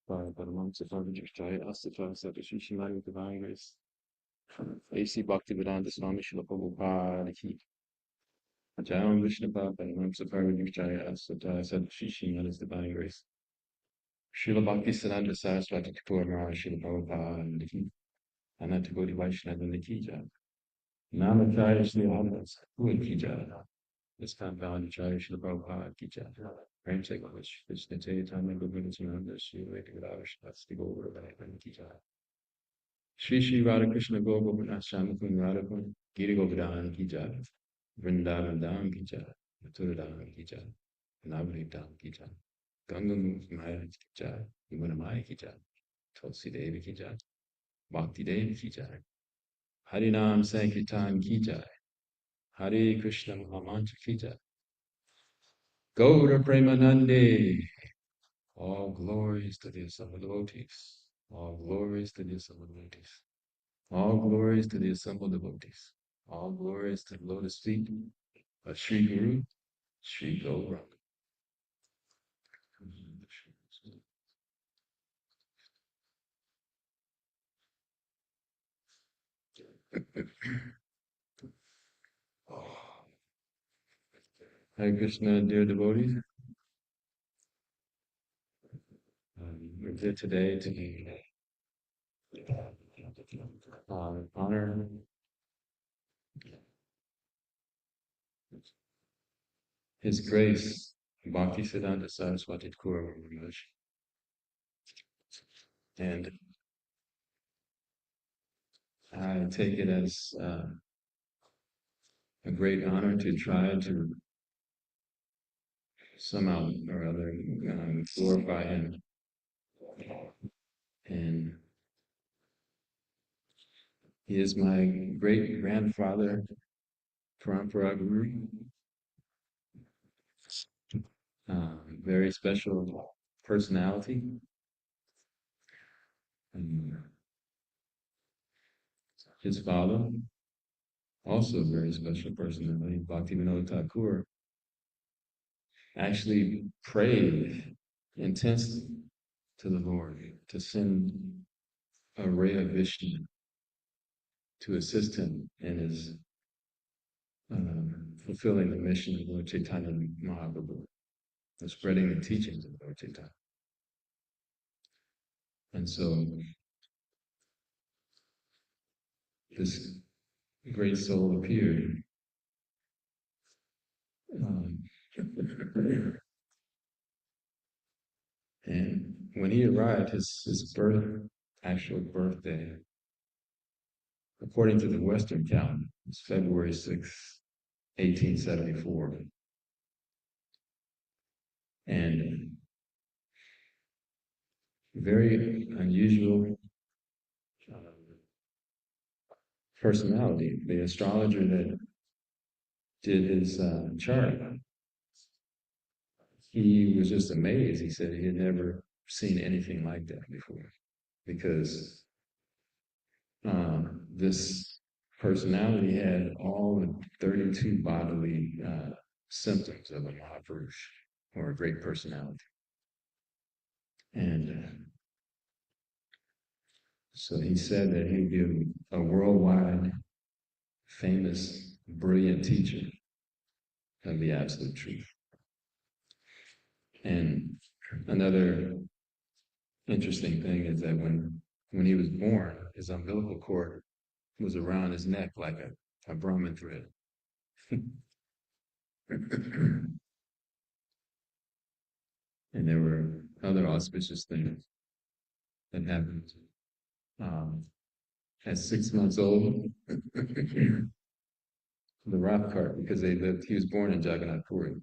But amongst the Bhagavad Jaya, Astata, Satashi Shimari, Divine Grace, A.C. Bhaktisiddhanta Swami Srila Prabhupada ki, Jaya Vishnu Papa, and amongst the Bhagavad Jaya, Astata, Satashi Shimari, Divine Grace, Srila Bhaktisiddhanta Sarastvati Thakura Maharaj Srila Prabhupada ki, Ananta Gaudiya Vaishnava ki Jaya, Namacharya Srila Prabhupada ki Jaya. This compound Jaya Srila Prabhupada ki Jaya. Prem se Krishna Chaitanya Gopinath Nanda Shri Radha Shastri Gaura Bhakti ki Jaya. Shri Shri Radha Krishna Gopinath Shamakun Radhakun Giri Govardhan ki Jaya. Vrindavan Dham ki Jaya. Mathura Dham ki Jaya. Navadvip Dham ki Jaya. Ganga Maya ki Jaya. Yamuna Maya ki Jaya. Tulsi Devi ki Jaya. Bhakti Devi ki Jaya. Harinam Sankirtan ki Jaya. Hare Krishna Mahamantra ki Jaya. Gaura Premanande. All glories to the assembled devotees. All glories to the assembled devotees. All glories to the assembled devotees. All glories to the lotus feet of Sri Guru, Sri Gauranga. Hare Krishna, dear devotees. We're here today to honor His Grace, Bhaktisiddhanta Saraswati Thakura Maharaj. And I take it as a great honor to try to somehow or other glorify him. And he is my great grandfather, Parampara Guru, very special personality. And his father, also a very special personality, Bhaktivinoda Thakur, actually prayed intensely to the Lord to send a ray of Vishnu to assist him in his fulfilling the mission of Lord Chaitanya Mahaprabhu, of spreading the teachings of Lord Chaitanya. And so this great soul appeared. And when he arrived, his actual birthday, according to the Western calendar, is February 6th, 1874. And very unusual personality. The astrologer that did his chart, he was just amazed. He said he had never seen anything like that before, because this personality had all the 32 bodily symptoms of a Mahapurush, or a great personality. And so he said that he'd be a worldwide famous, brilliant teacher of the absolute truth. And another interesting thing is that when he was born, his umbilical cord was around his neck like a Brahmin thread. And there were other auspicious things that happened. At 6 months old, the Rath cart, because he was born in Jagannath Puri.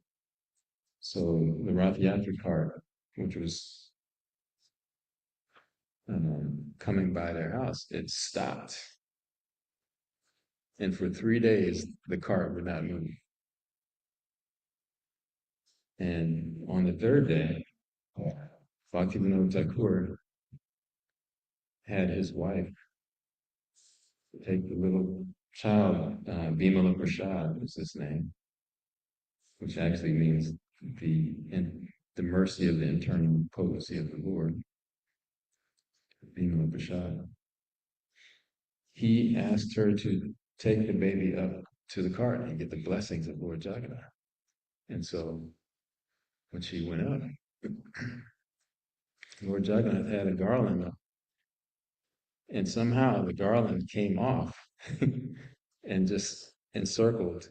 So the Rath Yatra cart, which was coming by their house, it stopped. And for 3 days, the cart would not move. And on the third day, Bhaktivinoda Thakur had his wife take the little child, Bimala Prasad is his name, which actually means the mercy of the internal potency of the Lord. Bhima Prasad, he asked her to take the baby up to the cart and get the blessings of Lord Jagannath. And so when she went up, Lord Jagannath had a garland up, and somehow the garland came off and just encircled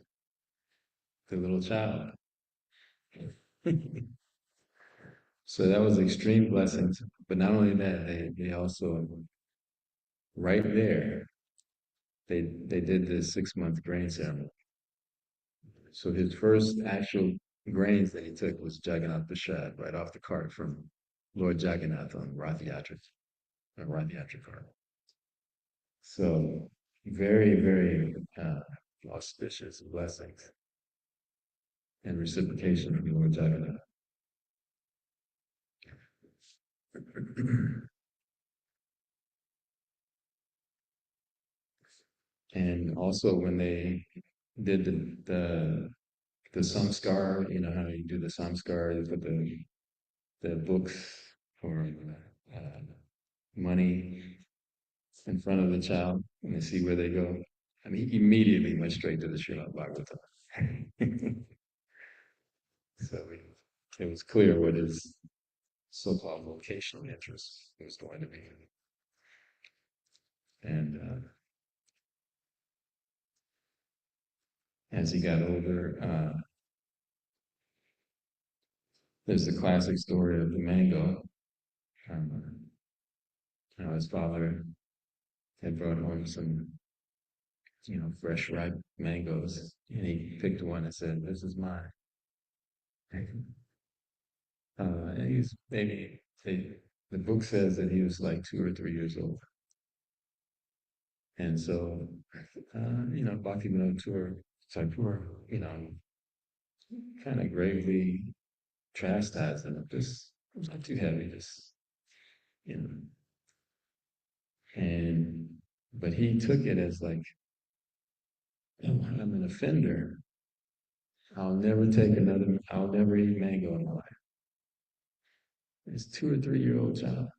the little child. So that was extreme blessings. But not only that, they also, right there, they did this 6 month grain ceremony. So his first actual grains that he took was Jagannath Prasad, right off the cart from Lord Jagannath on Rath Yatra, a Rath Yatra cart. So very, very auspicious blessings and reciprocation from Lord Jagannath. And also when they did the samskar, you know how you do the samskar, you put the books or uh, money in front of the child and they see where they go. I mean, he immediately went straight to the Srila Bhagavatam. So it was clear what his so-called vocational interest was going to be. And as he got older, there's the classic story of the mango. Um, how his father had brought home some, fresh ripe mangoes, and he picked one and said, "This is mine." And he's maybe the book says that he was like 2 or 3 years old, and so Bhaktivinoda Thakur, kind of gravely chastised him. Just not too heavy, just you know, and but he took it as like, oh, I'm an offender. I'll never eat mango in my life. It's 2 or 3 year old child.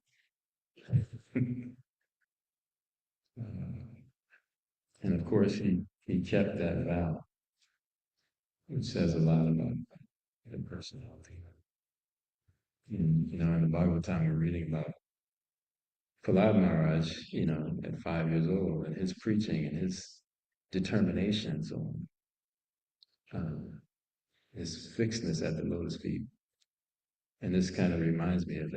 And of course, he kept that vow, which says a lot about the personality. And, in the Bhagavatam, we're reading about Prahlad Maharaj, at 5 years old, and his preaching and his determination, so his fixedness at the lotus feet. And this kind of reminds me of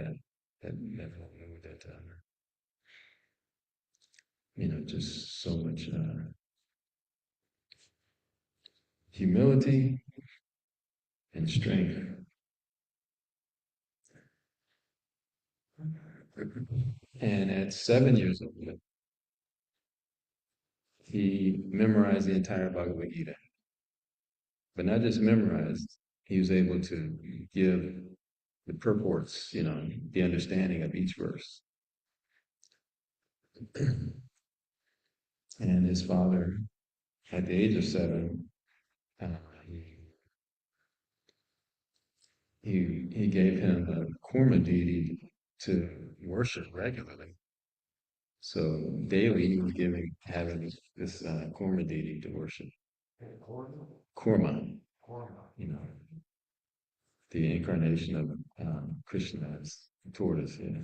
just so much humility and strength. And at 7 years old, he memorized the entire Bhagavad Gita. But not just memorized, he was able to give the purports, the understanding of each verse. And his father, at the age of 7, uh, he gave him a Kurma deity to worship regularly. So daily he was having this Kurma deity to worship. Kurma, you know, the incarnation of Krishna as tortoise. Yeah.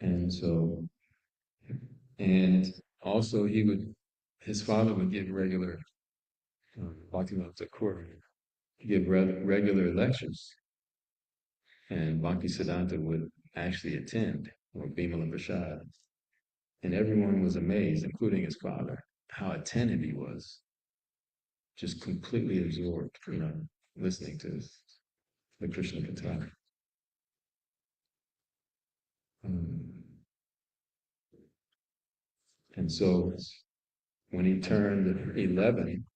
And so, and also his father would give regular, Bhaktivinoda Thakur give regular lectures, and Bhaktisiddhanta would actually attend, or Bimala Prasad, and everyone was amazed, including his father, how attentive he was, just completely absorbed, listening to the Krishna Katha. Um, and so when he turned 11,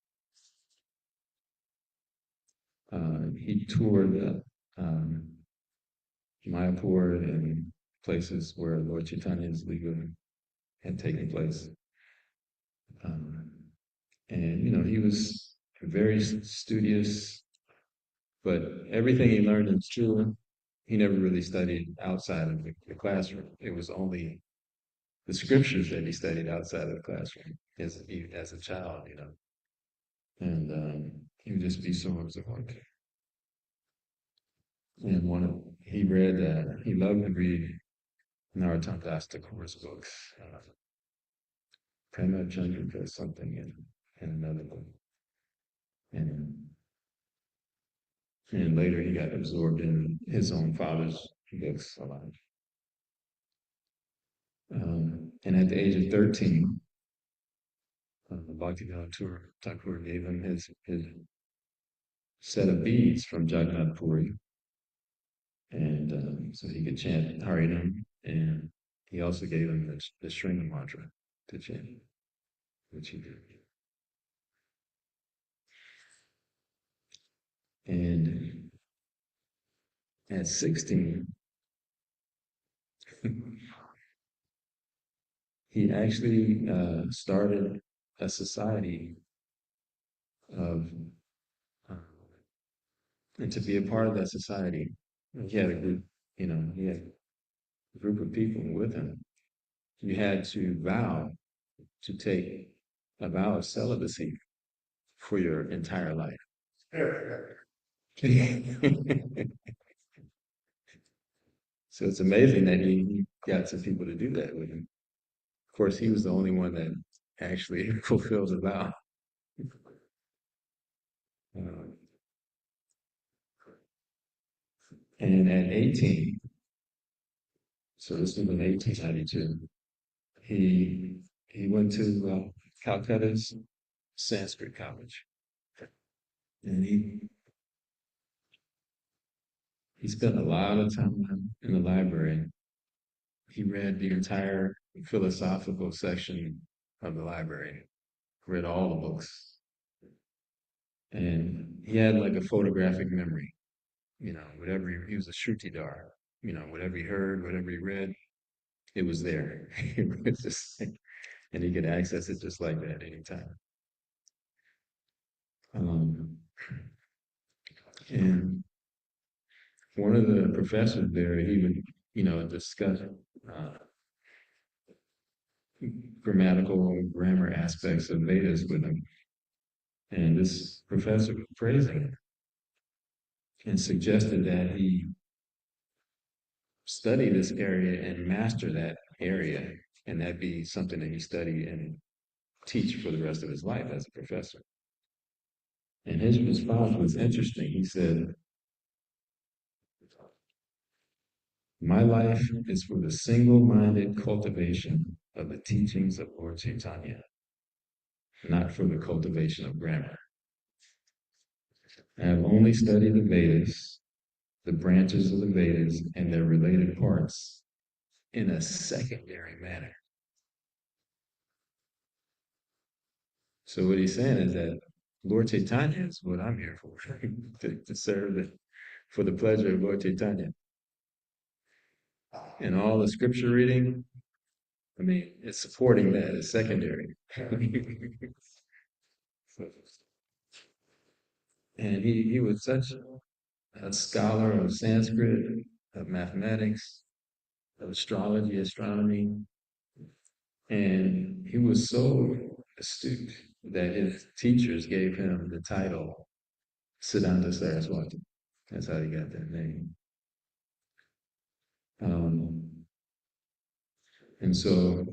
he toured Mayapur and places where Lord Chaitanya's Liga had taken place. Um, and, he was very studious, but everything he learned in Srila, he never really studied outside of the classroom. It was only the scriptures that he studied outside of the classroom as a child, and he would just be so absorbed. And he loved to read Narottam Thakura's books, Prema Chandrika or something, in another book. And and later he got absorbed in his own father's books a lot. And at the age of 13, Bhaktisiddhanta Thakur gave him his set of beads from Jagannath Puri, and so he could chant Harinam, and he also gave him the Shringa mantra to chant, which he did. And at 16, he actually started a society of, uh, and to be a part of that society, he had a group, he had a group of people with him. You had to vow to take a vow of celibacy for your entire life. So it's amazing that he got some people to do that with him. Of course, he was the only one that actually fulfilled the vow. Uh, and at 18, so this was in 1892, he he went to Calcutta's Sanskrit College, and he spent a lot of time in the library. He read the entire philosophical section of the library, read all the books, and he had like a photographic memory. Whatever he was a Shrutidar. Whatever he heard, whatever he read, it was there. It was just, and he could access it just like that anytime. Um, and one of the professors there, he would, discuss uh, grammar aspects of Vedas with him. And this professor was praising him and suggested that he study this area and master that area, and that be something that he study and teach for the rest of his life as a professor. And his response was interesting. He said, "My life is for the single-minded cultivation of the teachings of Lord Chaitanya, not for the cultivation of grammar. I have only studied the Vedas, the branches of the Vedas, and their related parts in a secondary manner." So what he's saying is that Lord Chaitanya is what I'm here for, to serve for the pleasure of Lord Chaitanya. And all the scripture reading, I mean, it's supporting that. It's secondary. And he was such a scholar of Sanskrit, of mathematics, of astrology, astronomy, and he was so astute that his teachers gave him the title Siddhanta Saraswati. That's how he got that name. Um, and so,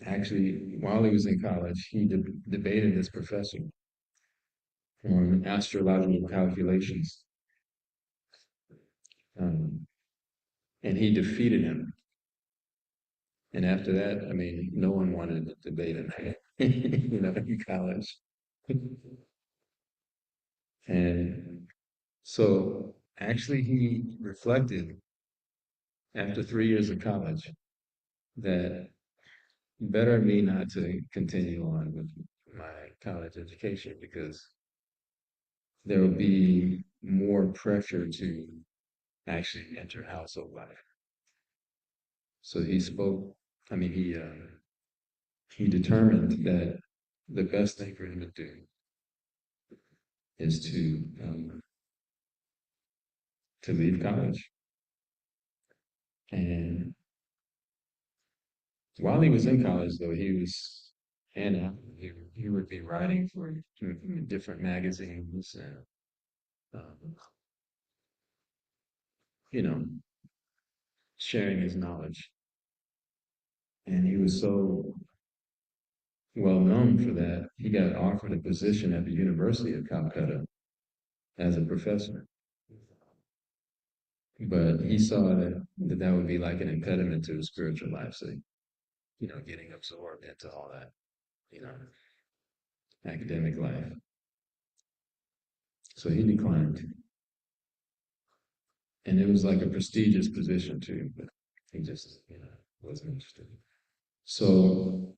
actually, while he was in college, he debated this professor on astrological calculations, um, and he defeated him. And after that, I mean, no one wanted to debate him, in college. And so, actually, he reflected after 3 years of college that better me not to continue on with my college education, because there will be more pressure to actually enter household life. So he spoke. I mean, he determined that the best thing for him to do is to to leave college. And while he was in college, though, he would be writing for different magazines and, um, you know, sharing his knowledge. And he was so well known for that, he got offered a position at the University of Calcutta as a professor. But he saw that would be like an impediment to his spiritual life. So, getting absorbed into all that, you know, academic life. So he declined. And it was like a prestigious position too, but he just, wasn't interested. So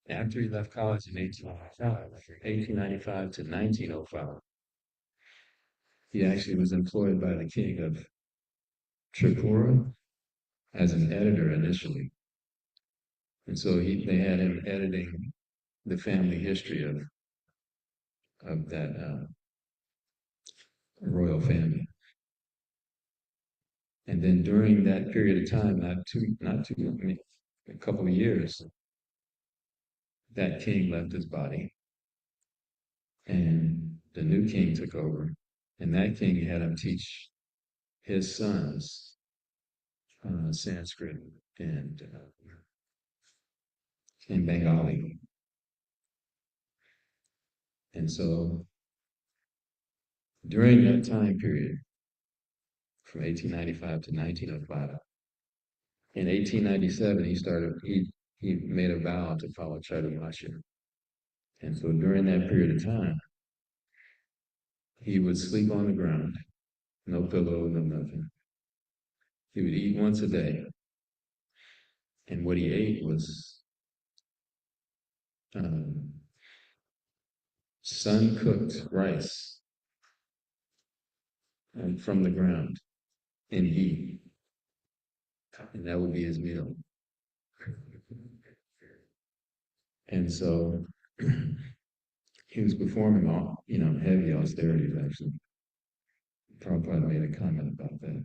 after he left college in 1895 to 1905, he actually was employed by the king of Tripura as an editor initially. And so they had him editing the family history of that royal family. And then during that period of time, I mean, a couple of years, that king left his body, and the new king took over. And that king had him teach his sons Sanskrit and Bengali. And so during that time period, from 1895 to 1905, in 1897, he made a vow to follow Chaturmasya. And so during that period of time, he would sleep on the ground, no pillow, no nothing. He would eat once a day. And what he ate was um, sun-cooked rice from the ground in ghee. And that would be his meal. And so he was performing all, heavy austerities, actually. Prabhupada made a comment about that.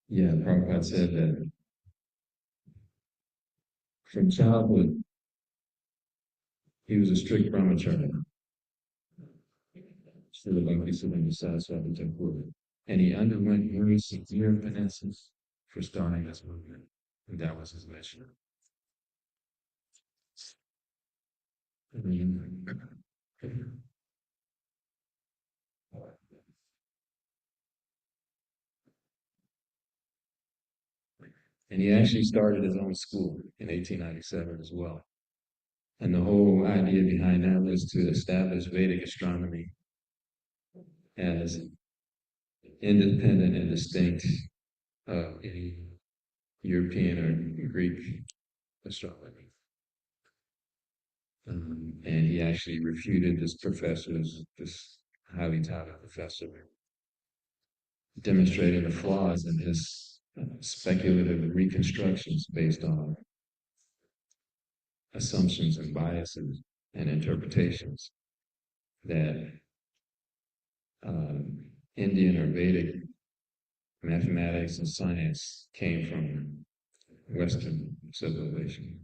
Yeah, Prabhupada said that from childhood, he was a strict brahmachari. Srila Bhaktisiddhanta Sarastvati Thakura. And he underwent very severe penances for starting this movement. And that was his mission. And he actually started his own school in 1897 as well. And the whole idea behind that was to establish Vedic astronomy as independent and distinct of any European or Greek astronomy. And he actually refuted this highly touted professor, demonstrating the flaws in his speculative reconstructions based on assumptions and biases and interpretations that Indian or Vedic mathematics and science came from Western civilization.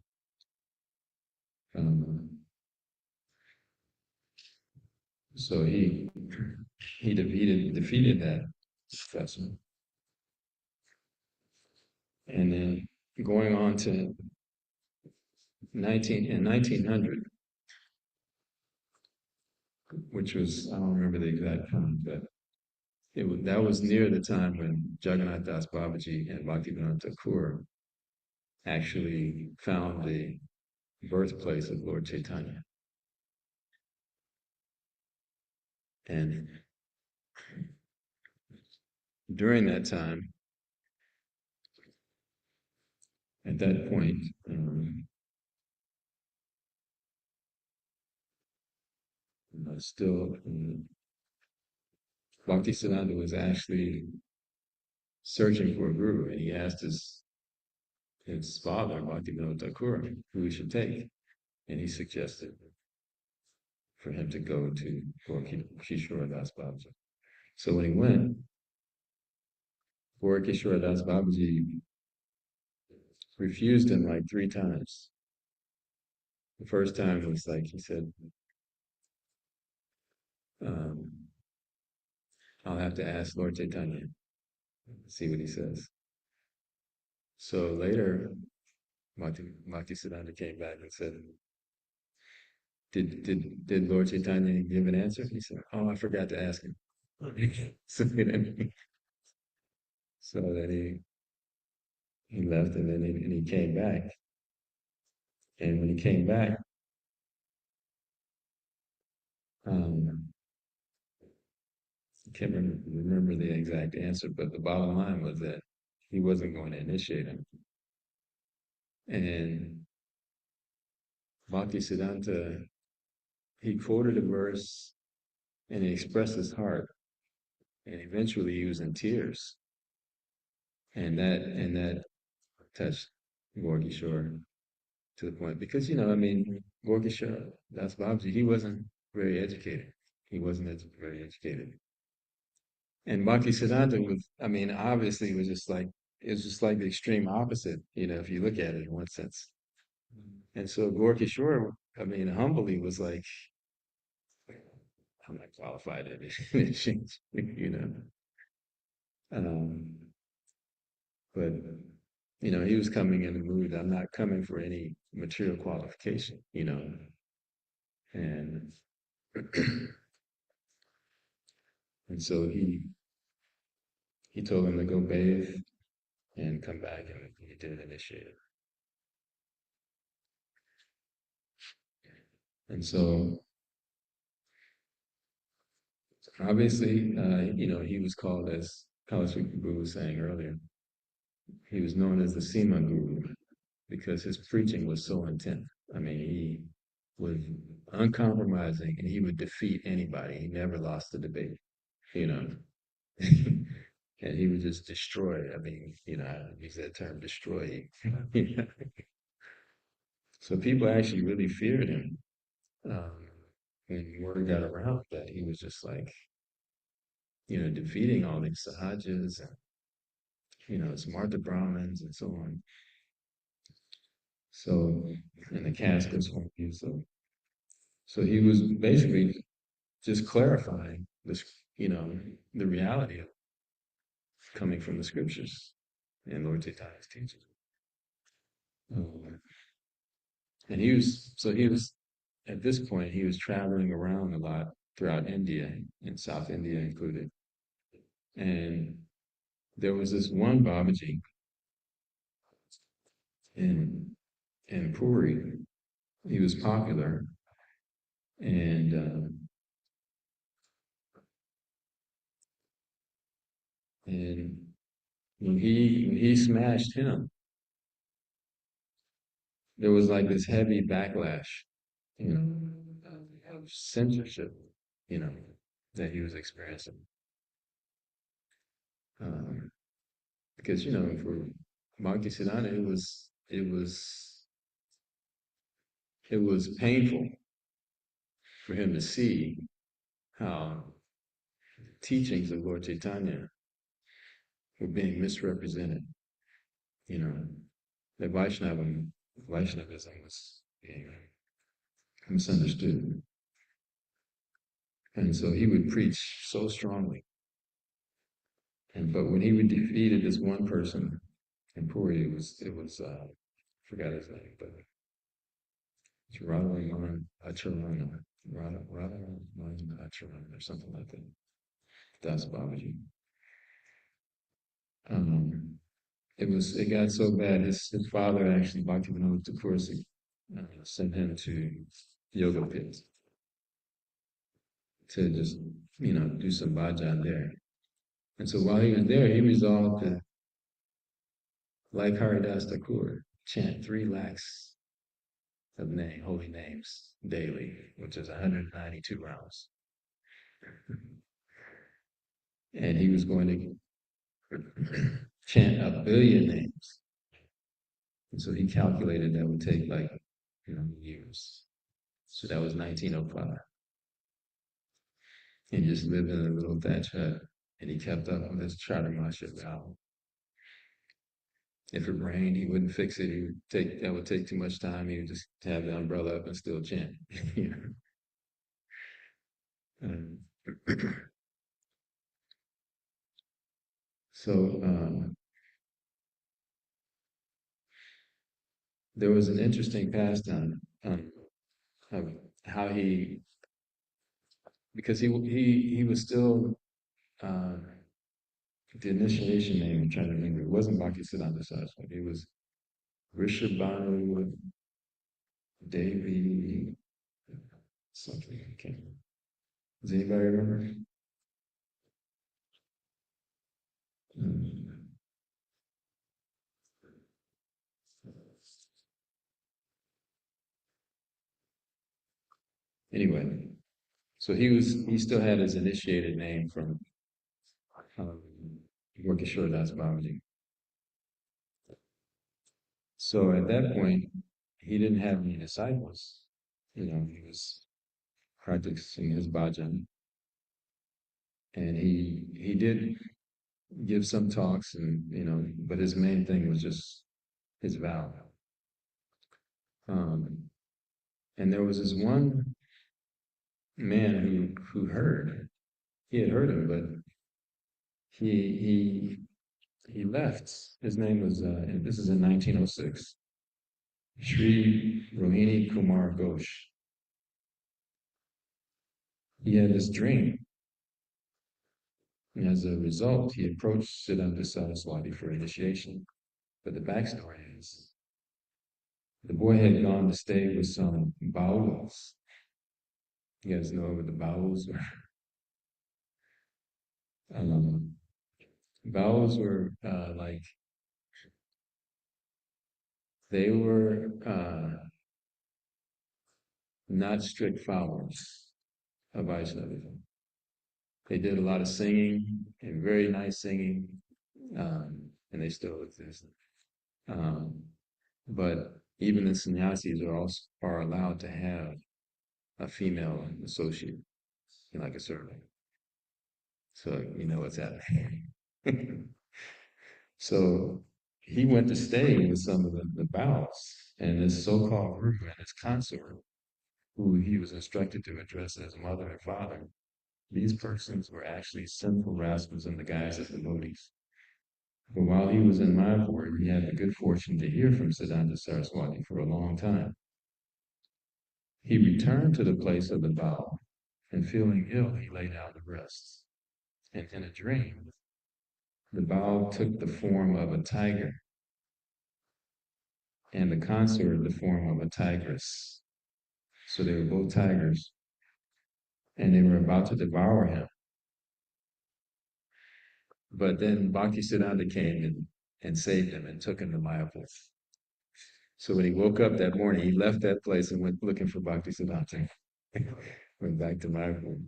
So he defeated that professor, and then going on to 1900, which was, I don't remember the exact time, but that was near the time when Jagannath Das Babaji and Bhaktivedanta Thakur actually found the birthplace of Lord Chaitanya. And during that time, at that point, still, Bhaktisiddhanta was actually searching for a guru, and he asked his father, Bhaktivedanta Thakur, who he should take. and he suggested for him to go to Kishore Das Babaji. So when he went, Kishore Das Babaji refused him like 3 times. The first time was like he said, um, "I'll have to ask Lord Chaitanya, see what he says." So later, Bhaktisiddhanta came back and said, "Did Lord Chaitanya give an answer?" He said, "Oh, I forgot to ask him." So then he left, and then he came back. And when he came back, um, I can't remember the exact answer, but the bottom line was that he wasn't going to initiate him. And Bhaktisiddhanta, he quoted a verse and he expressed his heart, and eventually he was in tears, and that touched Gorkishore to the point because I mean, Gorkishore, that's Babaji. He wasn't very educated. He wasn't very educated, and Bhaktisiddhanta was. I mean, obviously, was just like it was just like the extreme opposite. If you look at it in one sense. And so Gorkishore, I mean, humbly was like, I'm not qualified to initiate, Um, but he was coming in the mood. I'm not coming for any material qualification. And and so he told him to go bathe and come back, and he did initiate it. And so obviously, he was called, as Kalaswami Prabhu was saying earlier, he was known as the Sima Guru because his preaching was so intense. I mean, he was uncompromising and he would defeat anybody. He never lost a debate, you know. And he would just destroy. I mean, I use that term, destroy. So people actually really feared him. Um, when word got around that he was just like, defeating all these sahajas and, Smarta Brahmins and so on. So, and the caskets weren't used. So he was basically just clarifying this, the reality of coming from the scriptures and Lord Chaitanya's teaching. Um, and he was, at this point, he was traveling around a lot throughout India, and South India included. And there was this one Babaji in Puri. He was popular, and and when he smashed him, there was like this heavy backlash, of censorship, you know, that he was experiencing. Um, because for Bhaktisiddhanta, it was painful for him to see how teachings of Lord Chaitanya were being misrepresented. You know, that Vaishnavism was being misunderstood, and so he would preach so strongly. But when he would defeated this one person in Puri, it was I forgot his name, but it's Radharaman Acharana, Radharaman Acharana, or something like that. That's Babaji. Um, it got so bad. His father actually, Bhaktivinoda Thakur, sent him to yoga pits to just do some bhajan there. And so while he was there, he resolved to, like Haridas Thakur, chant 3 lakhs of holy names daily, which is 192 rounds. And he was going to chant 1 billion names. And so he calculated that would take like years. So that was 1905. He just lived in a little thatch hut, and he kept up with his Chaturmasya vow. If it rained, he wouldn't fix it. He would take that would take too much time. He would just have the umbrella up and still chant. Um, so there was an interesting pastime of how he, because he was still uh, the initiation name. I'm trying to remember. It wasn't Bhaktisiddhanta Saraswati. It was Rishabhanu Devi something. I can't remember. Does anybody remember? Mm. Anyway, so he still had his initiated name from um, Yorkishore Das Babaji. So at that point, he didn't have any disciples. He was practicing his bhajan, and he did give some talks, and but his main thing was just his vow. Um, and there was this one man who heard. He had heard him, but he he left. His name was, and this is in 1906, Sri Rohini Kumar Ghosh. He had this dream, and as a result, he approached Siddhanta Saraswati for initiation. But the backstory is the boy had gone to stay with some Baus. You guys know what the Baus were? Um, Baus were like, they were not strict followers of Vaishnavism. They did a lot of singing and very nice singing, and they still exist. Um, but even the sannyasis are allowed to have a female associate, like a servant. So you know what's happening. So he went to stay with some of the Baals, and this so-called guru and his consort, who he was instructed to address as mother and father. These persons were actually sinful rascals in the guise of devotees. But while he was in Mayapur, he had the good fortune to hear from Siddhanta Saraswati for a long time. He returned to the place of the vow, and feeling ill, he lay down to rest. And in a dream, the vow took the form of a tiger, and the consort the form of a tigress. So they were both tigers, and they were about to devour him. But then Bhaktisiddhanta came and saved him and took him to Mayapur. So when he woke up that morning, he left that place and went looking for Bhaktisiddhanta. Went back to Mayapur.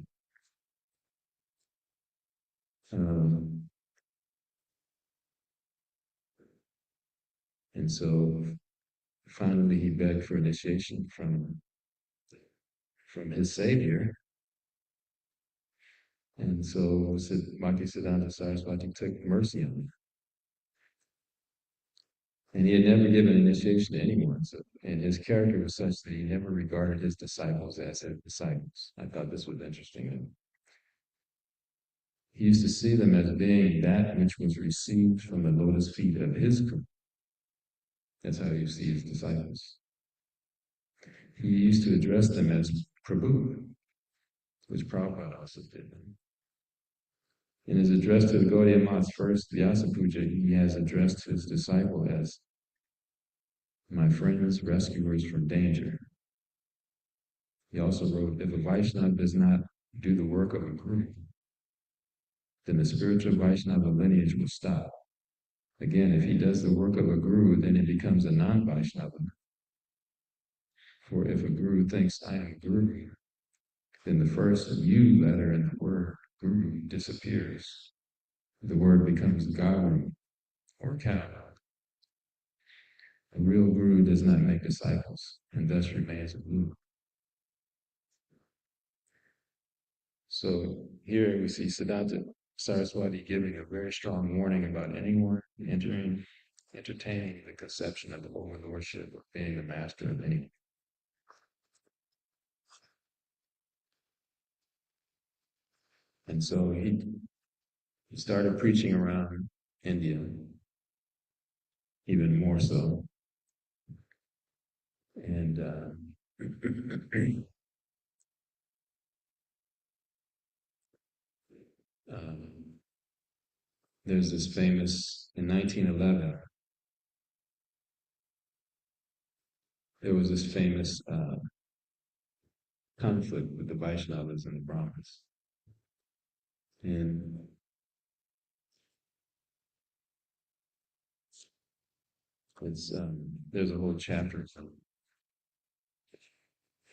Um, and so finally he begged for initiation from his savior. And so Bhaktisiddhanta Saraswati took mercy on him. And he had never given initiation to anyone. So, and his character was such that he never regarded his disciples as his disciples. I thought this was interesting. And he used to see them as being that which was received from the lotus feet of his guru. That's how he used to see his disciples. He used to address them as Prabhu, which Prabhupada also did. In his address to the Gaudiya Math's first Vyasa Puja, he has addressed his disciple as my friends, rescuers from danger. He also wrote, if a Vaishnava does not do the work of a guru, then the spiritual Vaishnava lineage will stop. Again, if he does the work of a guru, then it becomes a non-Vaishnava. For if a guru thinks I am guru, then the first U letter in the word guru disappears. The word becomes garu or cow. A real guru does not make disciples and thus remains a guru. So here we see Siddhanta Saraswati giving a very strong warning about anyone entertaining the conception of the overlordship of being the master of anything. And so he started preaching around India, even more so. And um, there's this famous, in 1911, there was this famous conflict with the Vaishnavas and the Brahmins. And it's there's a whole chapter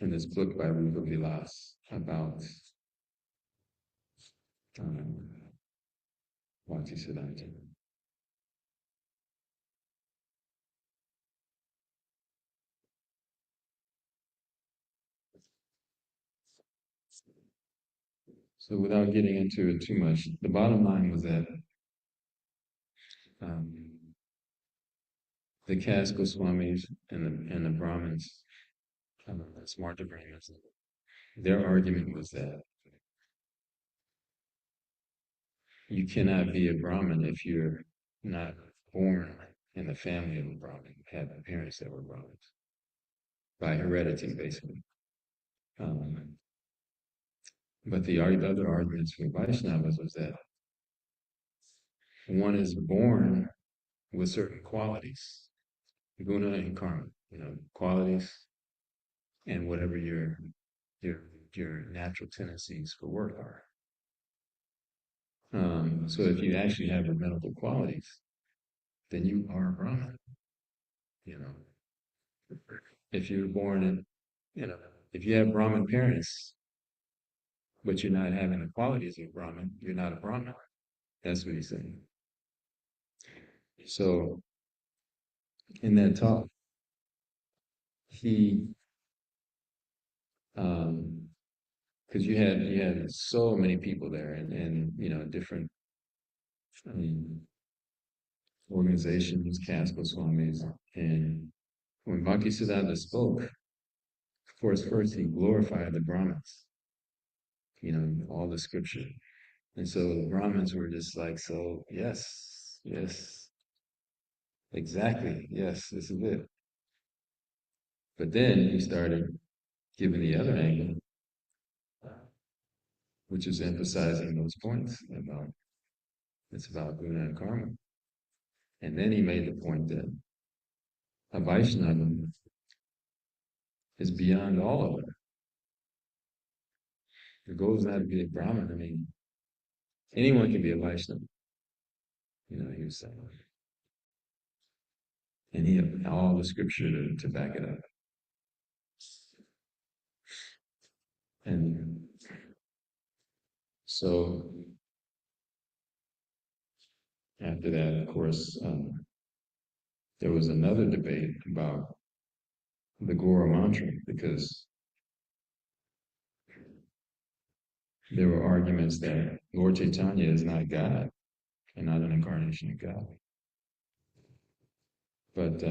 in this book by Rupa Vilas about Bhaktisiddhanta. So without getting into it too much, the bottom line was that um, the caste Goswamis and the Brahmins, the Smarta Brahmins, their argument was that you cannot be a Brahmin if you're not born in the family of a Brahmin, had parents that were Brahmins, by heredity, basically. Um, but the other arguments for Vaishnavas was that one is born with certain qualities, guna and karma, qualities and whatever your your natural tendencies for work are. So if you actually have rabbinical qualities, then you are a Brahmin. You know, if you're born in, if you have Brahmin parents, but you're not having the qualities of Brahmin, you're not a Brahmin. That's what he's saying. So in that talk, he, because you had so many people there, and different organizations, caste Goswamis, and when Bhaktisiddhanta spoke, of course, first he glorified the Brahmins, all the scripture. And so the Brahmins were just like, so, yes, yes, exactly, yes, this is it. But then he started giving the other angle, which is emphasizing those points about it's about guna and karma. And then he made the point that a Vaishnava is beyond all of it. The goal is not to be a Brahmin. I mean, anyone can be a Vaishnava, he was saying. And he had all the scripture to back it up. And so after that, of course, there was another debate about the Gora mantra because there were arguments that Lord Chaitanya is not God and not an incarnation of God. But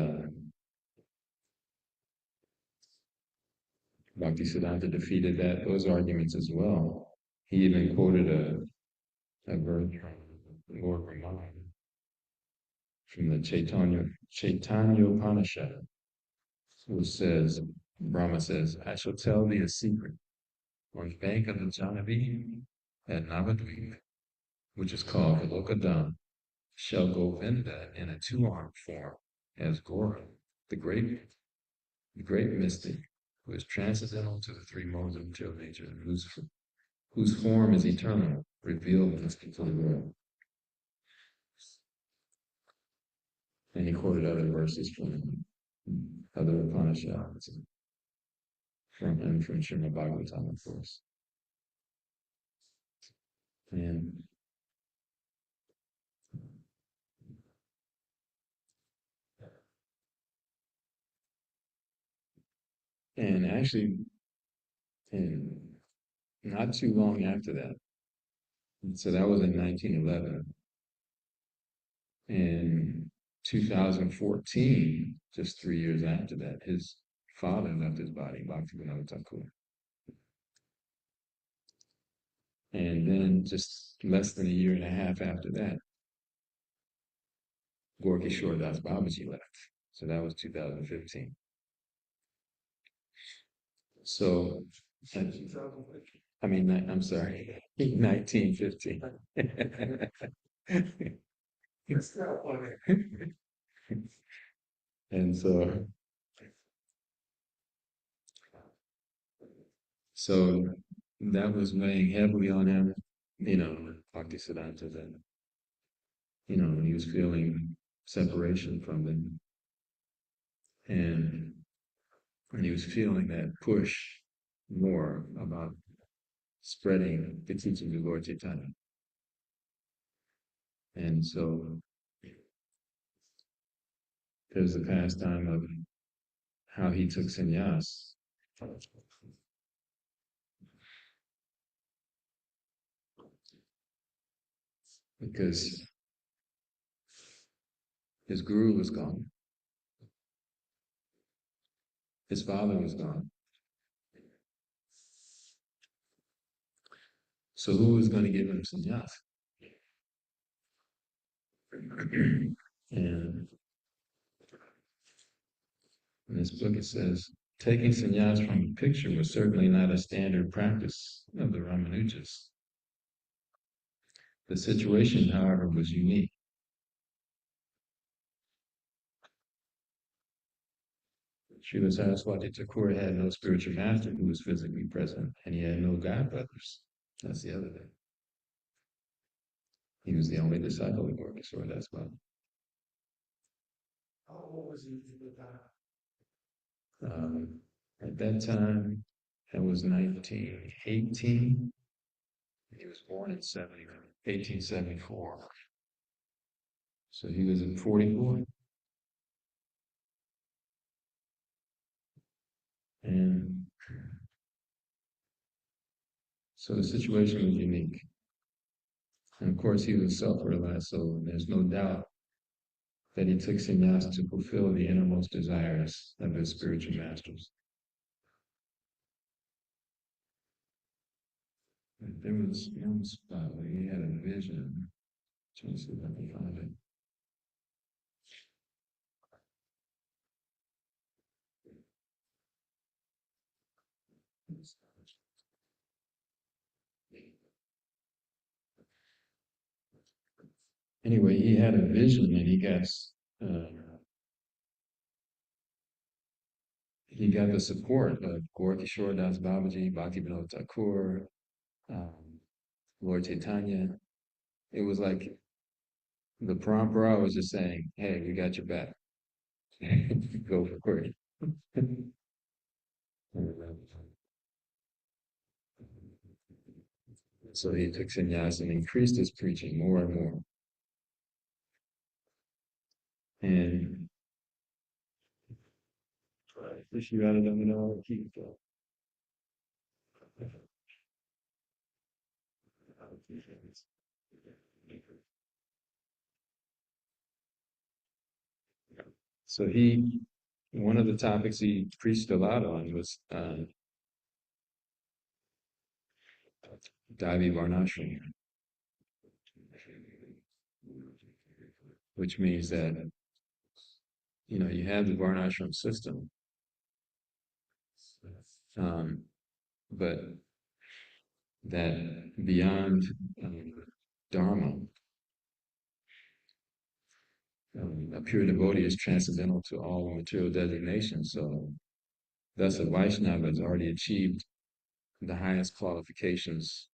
Bhaktisiddhanta defeated those arguments as well. He even quoted a verse from Lord Brahma from the Chaitanya Upanishad, which says, Brahma says, I shall tell thee a secret. On the bank of the Janavi at Navadvip, which is called Vilokadam, shall Govinda in a two-armed form as Gora, the great mystic, who is transcendental to the three modes of material nature, and whose form is eternal, revealed to the world. And he quoted other verses from other Upanishads, from Srimad Bhagavatam, of course. And And actually, in not too long after that, so that was in 1911. In 2014, just 3 years after that, his father left his body, Bhaktisiddhanta Thakura. And then just less than a year and a half after that, Gorkishore Das Babaji left. So that was 2015. So, I mean, I'm sorry, 1915. And so that was weighing heavily on him, Bhaktisiddhanta, that, when he was feeling separation from them. And when he was feeling that push more about spreading the teachings of Lord Chaitanya. And so there's the pastime of how he took sannyas. Because his guru was gone. His father was gone. So who was going to give him sannyas? And in this book it says, taking sannyas from the picture was certainly not a standard practice of the Ramanujas. The situation, however, was unique. Srila Saraswati Thakura had no spiritual master who was physically present, and he had no godbrothers. That's the other thing. He was the only disciple of Gorkishore. That's why. How old was he at that time? At that time, that was 1918. He was born in 1874. So he was in 44. And so the situation was unique. And of course, he was self-realized, so there's no doubt that he took sannyas to fulfill the innermost desires of his spiritual masters. There was one spot where he had a vision. Trying to see if I can find it. Anyway, he had a vision and he got the support of Gorkishore Das Babaji, Bhaktivinoda Thakur, um, Lord Chaitanya. It was like the Parampara was just saying, hey, we got your back. Go for it. So he took sannyas and increased his preaching more and more. And if you added them, I'll keep going. So one of the topics he preached a lot on was Daivi Varnashram, which means that, you have the Varnashram system, but that beyond Dharma, a pure devotee is transcendental to all material designations. So, thus, a Vaishnava has already achieved the highest qualifications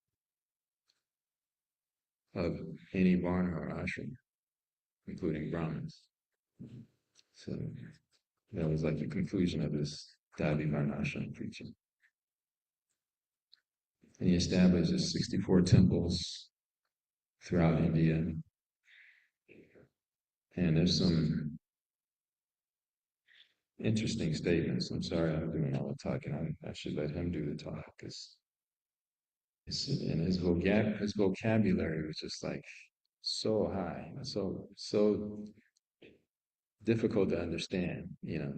of any Varna or ashram, including Brahmins. So, that was like the conclusion of his Daivi Varnashram preaching. And he established 64 temples throughout India. And there's some interesting statements. I'm sorry I'm doing all the talking. I should let him do the talk because and his vocabulary was just like so high, so difficult to understand, you know.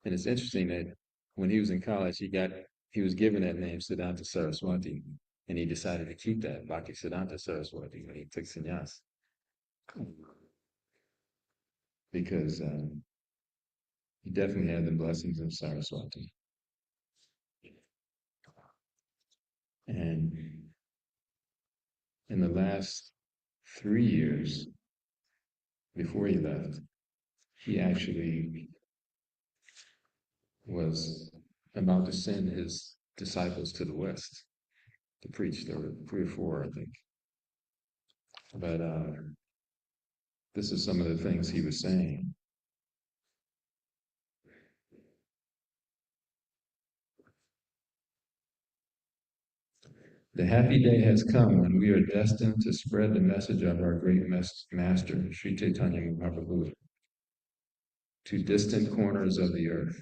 And it's interesting that when he was in college, he was given that name Siddhanta Saraswati, and he decided to keep that Bhaktisiddhanta Saraswati when he took sannyas because he definitely had the blessings of Saraswati. And in the last 3 years before he left, he actually was about to send his disciples to the West to preach. There were 3 or 4, I think. But this is some of the things he was saying. The happy day has come when we are destined to spread the message of our great master, Sri Chaitanya Mahaprabhu, to distant corners of the earth.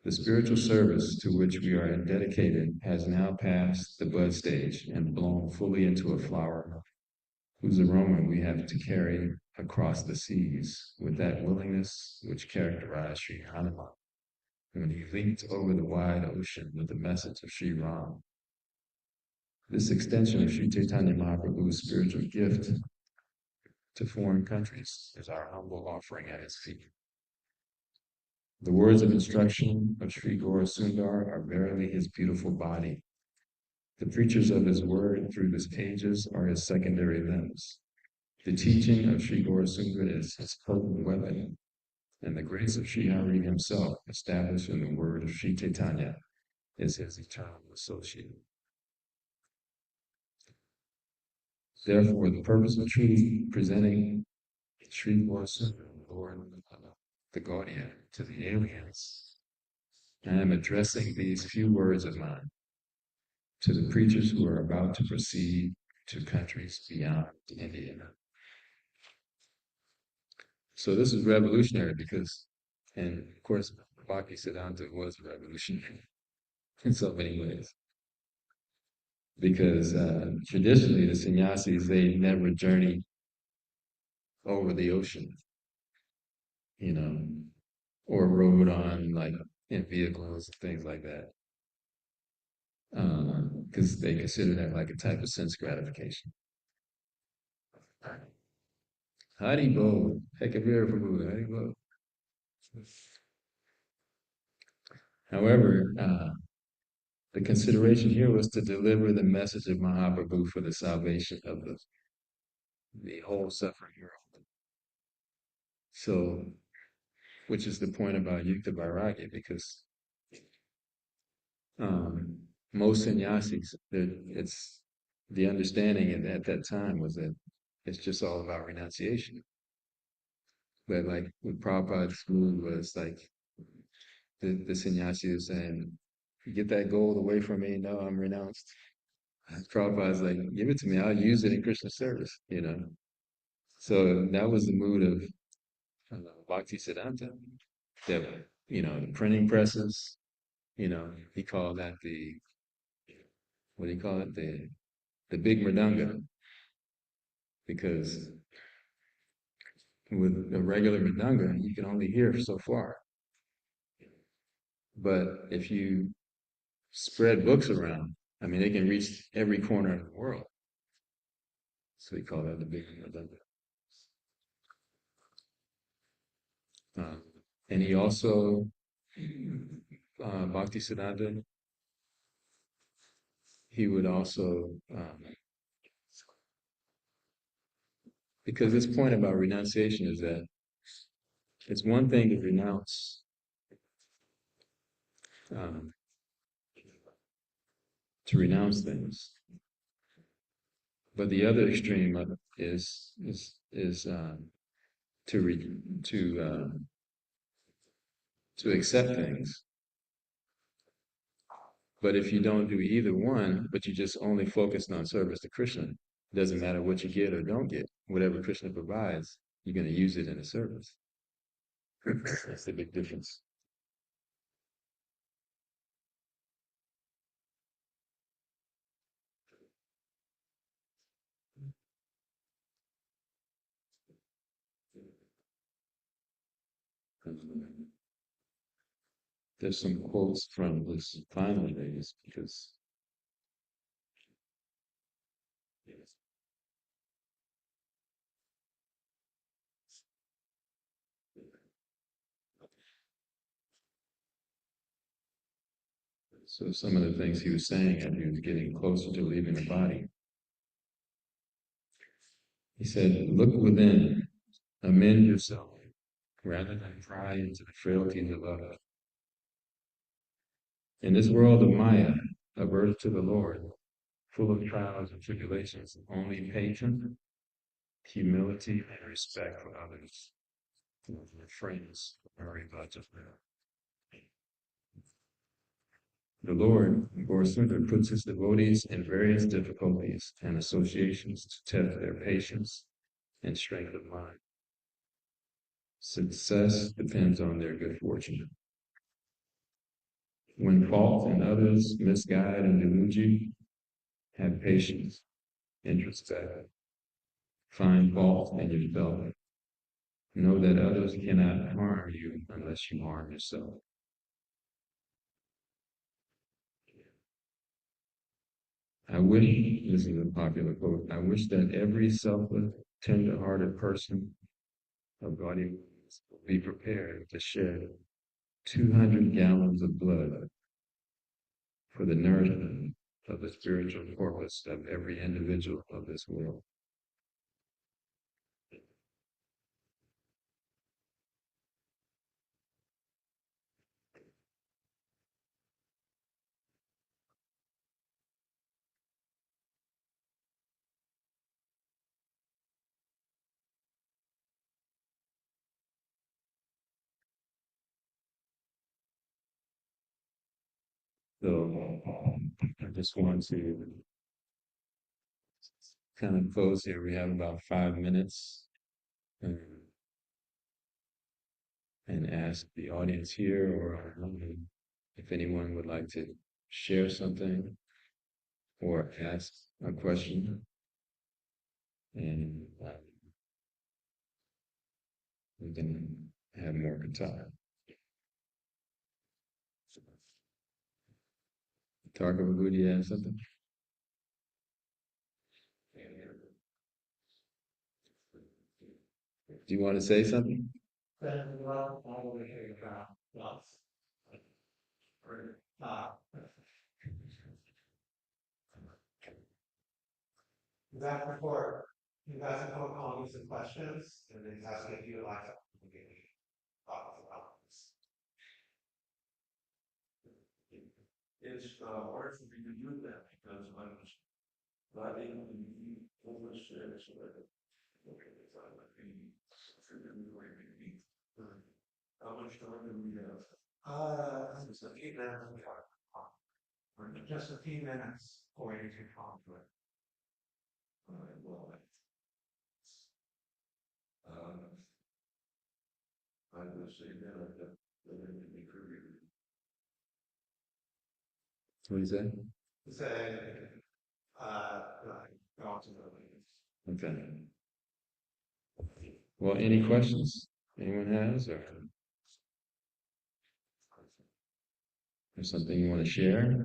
The spiritual service to which we are dedicated has now passed the bud stage and blown fully into a flower whose aroma we have to carry across the seas with that willingness which characterized Sri Hanuman when he leaped over the wide ocean with the message of Sri Ram. This extension of Sri Chaitanya Mahaprabhu's spiritual gift to foreign countries is our humble offering at his feet. The words of instruction of Sri Gaura Sundar are verily his beautiful body. The preachers of his word through his pages are his secondary limbs. The teaching of Sri Gaura Sundar is his potent weapon, and the grace of Sri Hari himself, established in the word of Sri Chaitanya, is his eternal associate. Therefore, the purpose of truly presenting Sri Gaura Sundar, Lord the Gaudiya, to the aliens, I am addressing these few words of mine to the preachers who are about to proceed to countries beyond India. So this is revolutionary because, and of course, Bhaktisiddhanta was revolutionary in so many ways. Because traditionally, the sannyasis, they never journeyed over the ocean, you know, or rode on like in vehicles and things like that. Because they consider that like a type of sense gratification. Haribo, Hekavira Prabhu, Haribo. However, the consideration here was to deliver the message of Mahaprabhu for the salvation of the whole suffering world. So, which is the point about Yukta Vairagya, because um, most sannyasis, it's the understanding at that time was that it's just all about renunciation. But like with Prabhupada's mood was like the sannyasi was saying, get that gold away from me. No, I'm renounced. Prabhupada's like, give it to me. I'll use it in Krishna service, you know. So that was the mood of Bhaktisiddhanta. That, you know, the printing presses, you know, he called that what do you call it? The big mridanga. Because with a regular mridanga, you can only hear so far. But if you spread books around, I mean, they can reach every corner of the world. So we call that the big mridanga. Um, and he also, Bhaktisiddhanta, he would also, because this point about renunciation is that it's one thing to renounce um, things, but the other extreme of it is to re, to accept things. But if you don't do either one, but you just only focused on service to Krishna, it doesn't matter what you get or don't get. Whatever Krishna provides, you're going to use it in the service. That's the big difference. There's some quotes from his final days because so some of the things he was saying as he was getting closer to leaving the body, he said, "Look within, amend yourself, rather than pry into the frailties of others. In this world of Maya, averted to the Lord, full of trials and tribulations, only patience, humility, and respect for others, your friends, are about to fail. The Lord, Gorsunder, puts his devotees in various difficulties and associations to test their patience and strength of mind. Success depends on their good fortune. When fault and others misguide and delude you, have patience, introspect, find fault in yourself. Know that others cannot harm you unless you harm yourself. I wish, this is a popular quote, I wish that every selfless, tender-hearted person of body will be prepared to shed 200 gallons of blood for the nourishment of the spiritual corpus of every individual of this world. So I just want to kind of close here. We have about 5 minutes and, ask the audience here or if anyone would like to share something or ask a question. And we can have more time. Targa Vibhuti, you have something? Do you want to say something? That before you guys are calling me some questions, and then ask if you would like to give me thoughts about this. It's hard for me to do that because I was not able to be overshared so that how much time do we have? Just a few minutes. Just a few minutes going into conflict. Well, I would say that I have to be career. What do you say? Say, okay. Well, any questions anyone has, or something you want to share?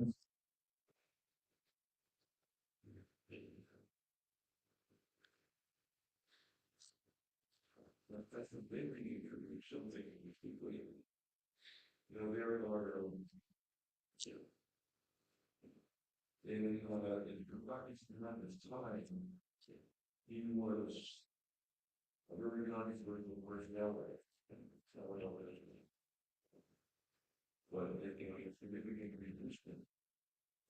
That's a big thing for something people. There are in Pakistan at this time, he was a very controversial personality. But it can be significantly resistant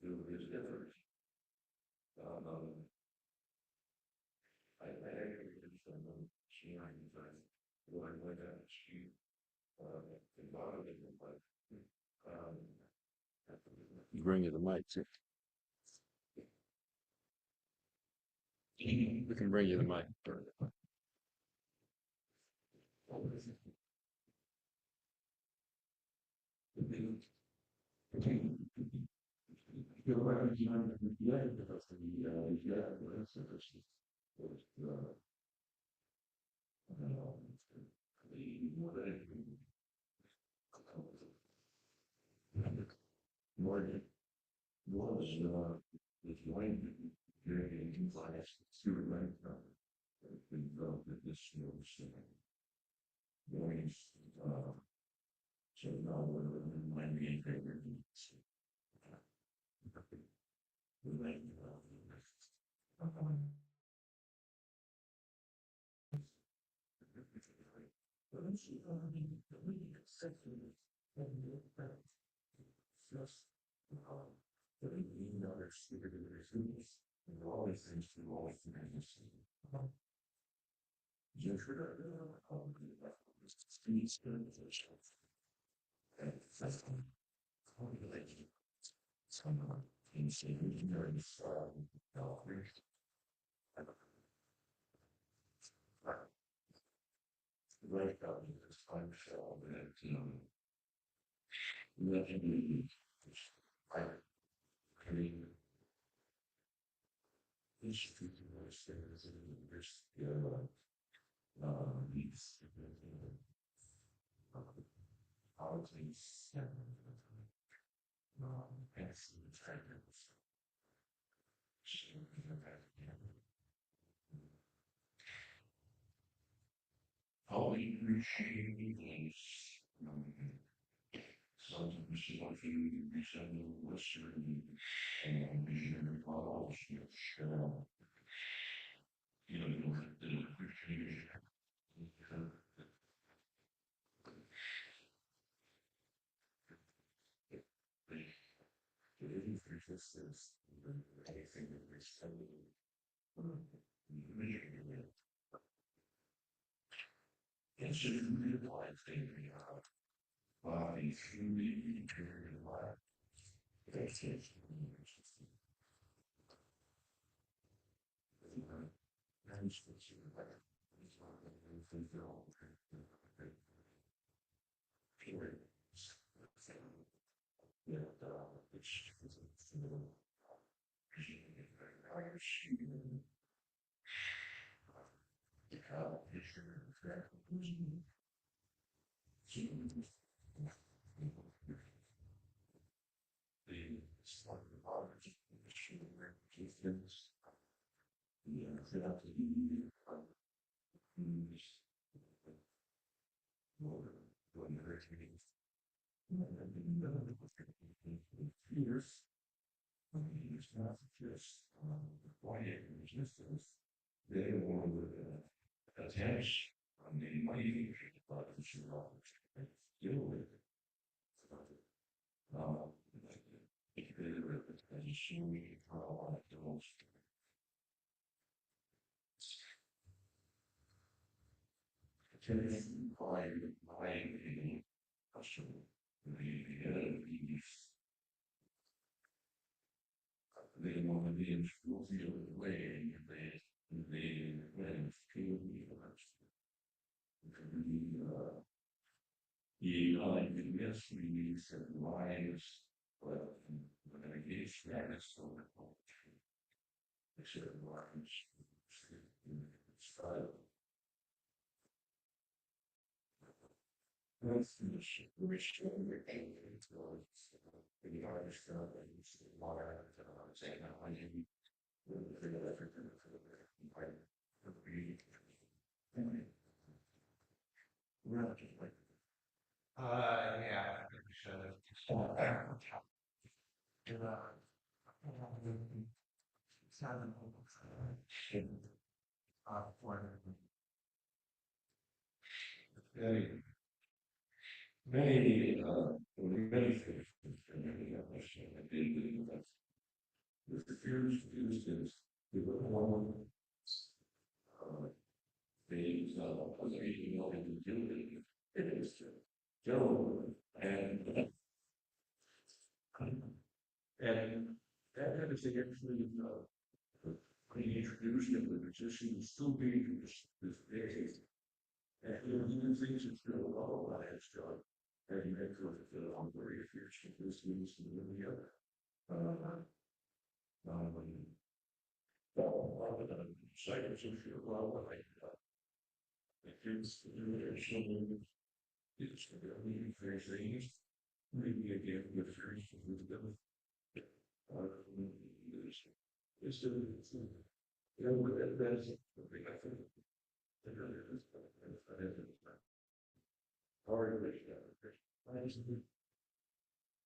to his efforts. I actually did some sharing time going like that. She involved in it, but bring you the mic too. We can bring you the mic.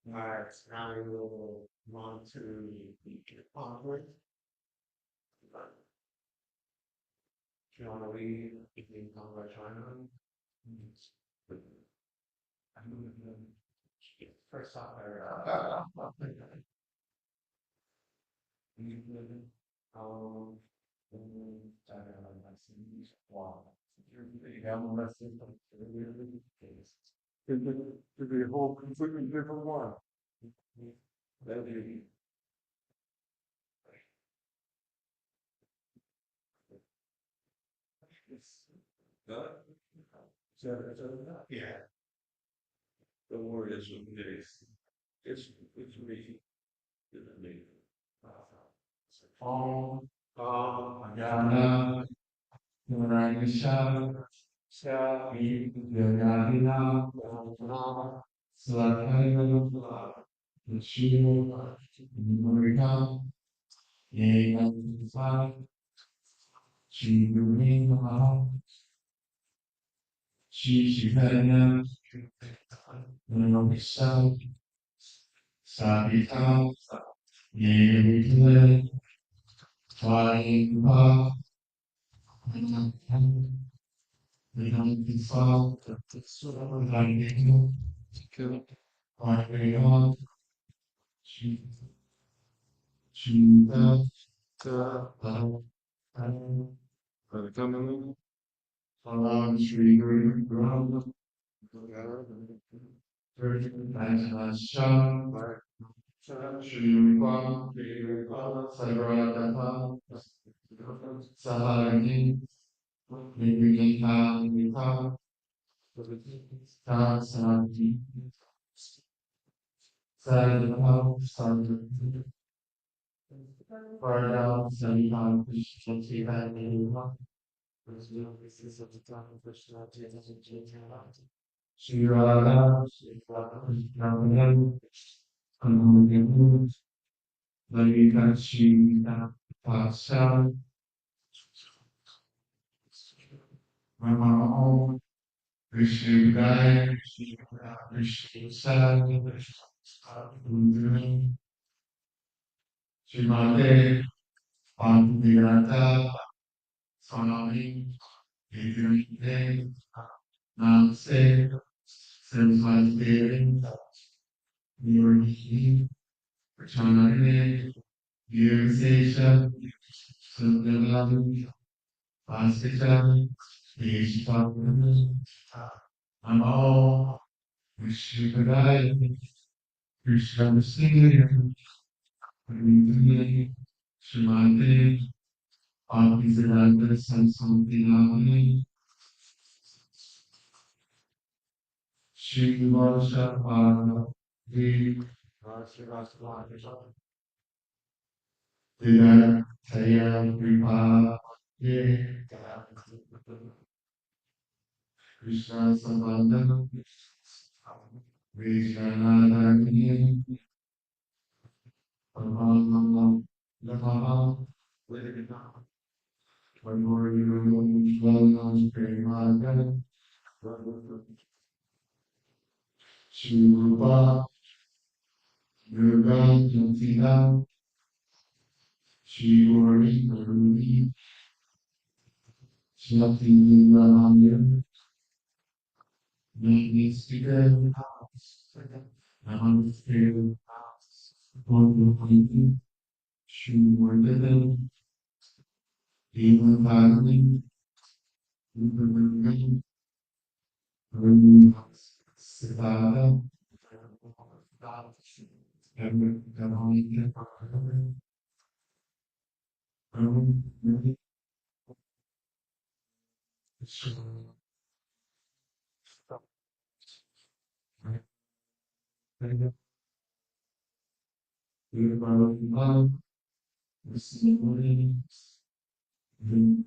Alright, now we will move on to the onward. Do you want to lead? You can come by China. First off, um, wow. Could be a whole completely different one. That'd be yeah. The word is it's me. It's me. Om Jana Narayanisha Yoganina Slakaya Shiva Murika Yeganisa Shivina Shishivaya Namavisha Savita Yevikule Vayinva Vinamisa Vayinva Vayinva Shiva Shri Guru Brahma Vaishnava Shri Rupa Sagrada Sahani Nirvikanita Tatsati Sadhava Sadhava Vardha Sanitana Krishna Chaitanya Srila Srila Anugyam Lalita Pasha Mama Om Vishnu Gaya Vishnu Sad Undri Shimade Bhaktivedanta Swami Vidrite Namaste Sarasvati Nirvana Pranayane Virasesha Sundaralam Vasita Vishvapana Namo Vishnupadaya Vishvamasya Vindhya Srimate Bhaktisiddhanta Saraswati Srila Dida Taya Vipa Krishna Sambandha Vishwanatha Namaha Namaha Vayuryu Swanas Premaga Shrupa Yoga Jatida Shivori Karuni Shati Rahamya Namaste Namaste Bhagavati Shivardhana Devakarani Upamangali Arunam Siddhartha Dhammaita Arun We love the siblings. We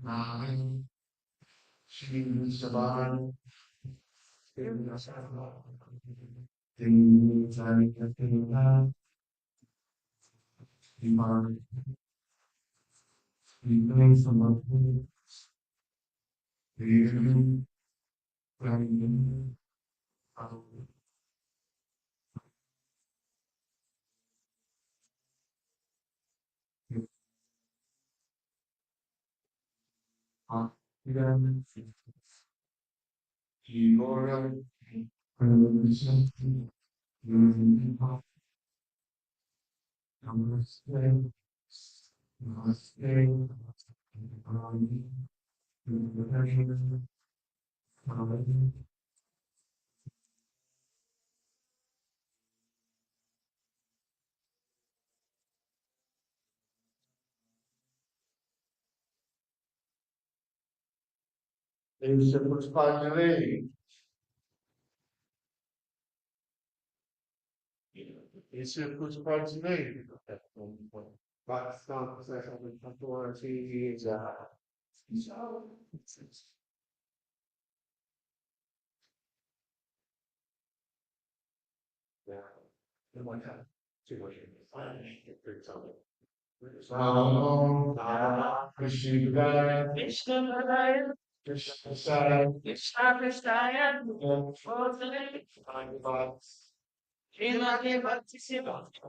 Nine, Shri Savan, Ding, Zai, Katina, Iman, Evening, Samadhi, Evening, Evening, Evening, Igor, Namaste, Namaste, Namaste, Esse Pushpanjali, esse Pushpanjali, Bhaktisiddhanta authority is Krishna Krishna Krishna Krishna Srila Bhaktisiddhanta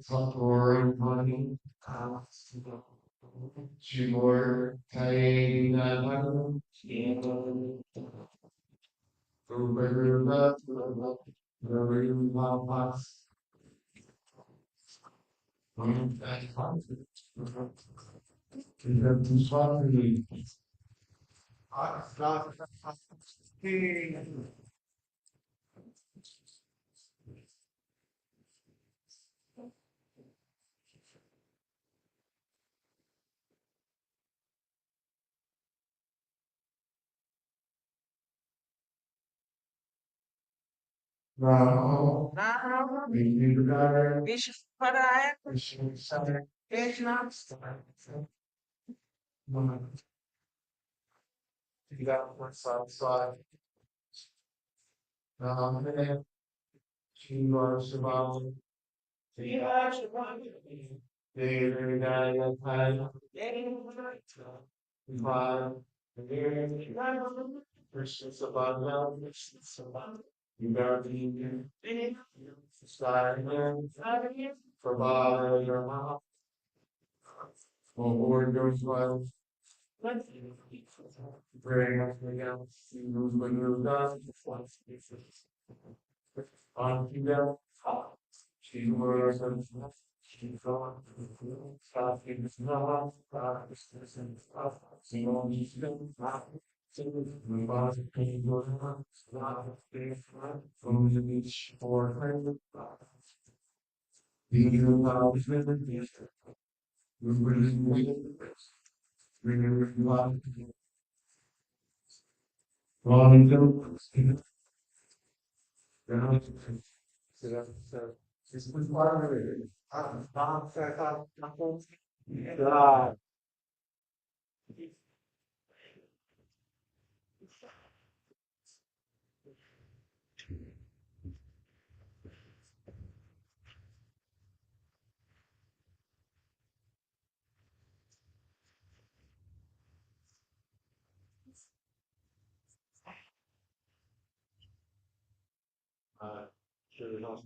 Thakura money, Shimur, Kaina, Uberula, Uberula, Now, we need to gather. Vishnu Sada, Krishna, Saraswati, Namaste, Shiva Shiva, Devi Gaya Kaya, Vivad, Krishna Sabana, Ugardi, Skyman, Prabhupada, Yama, Lord goes well, bring us again, when you're done, on to them, she was and she thought, stop in the snow, practice and stuff, see on these things, we bought a paper, not a paper, from the beach for her, the new house with the beach, we really wait, we really want to get on the this was part of it. God. Sure enough.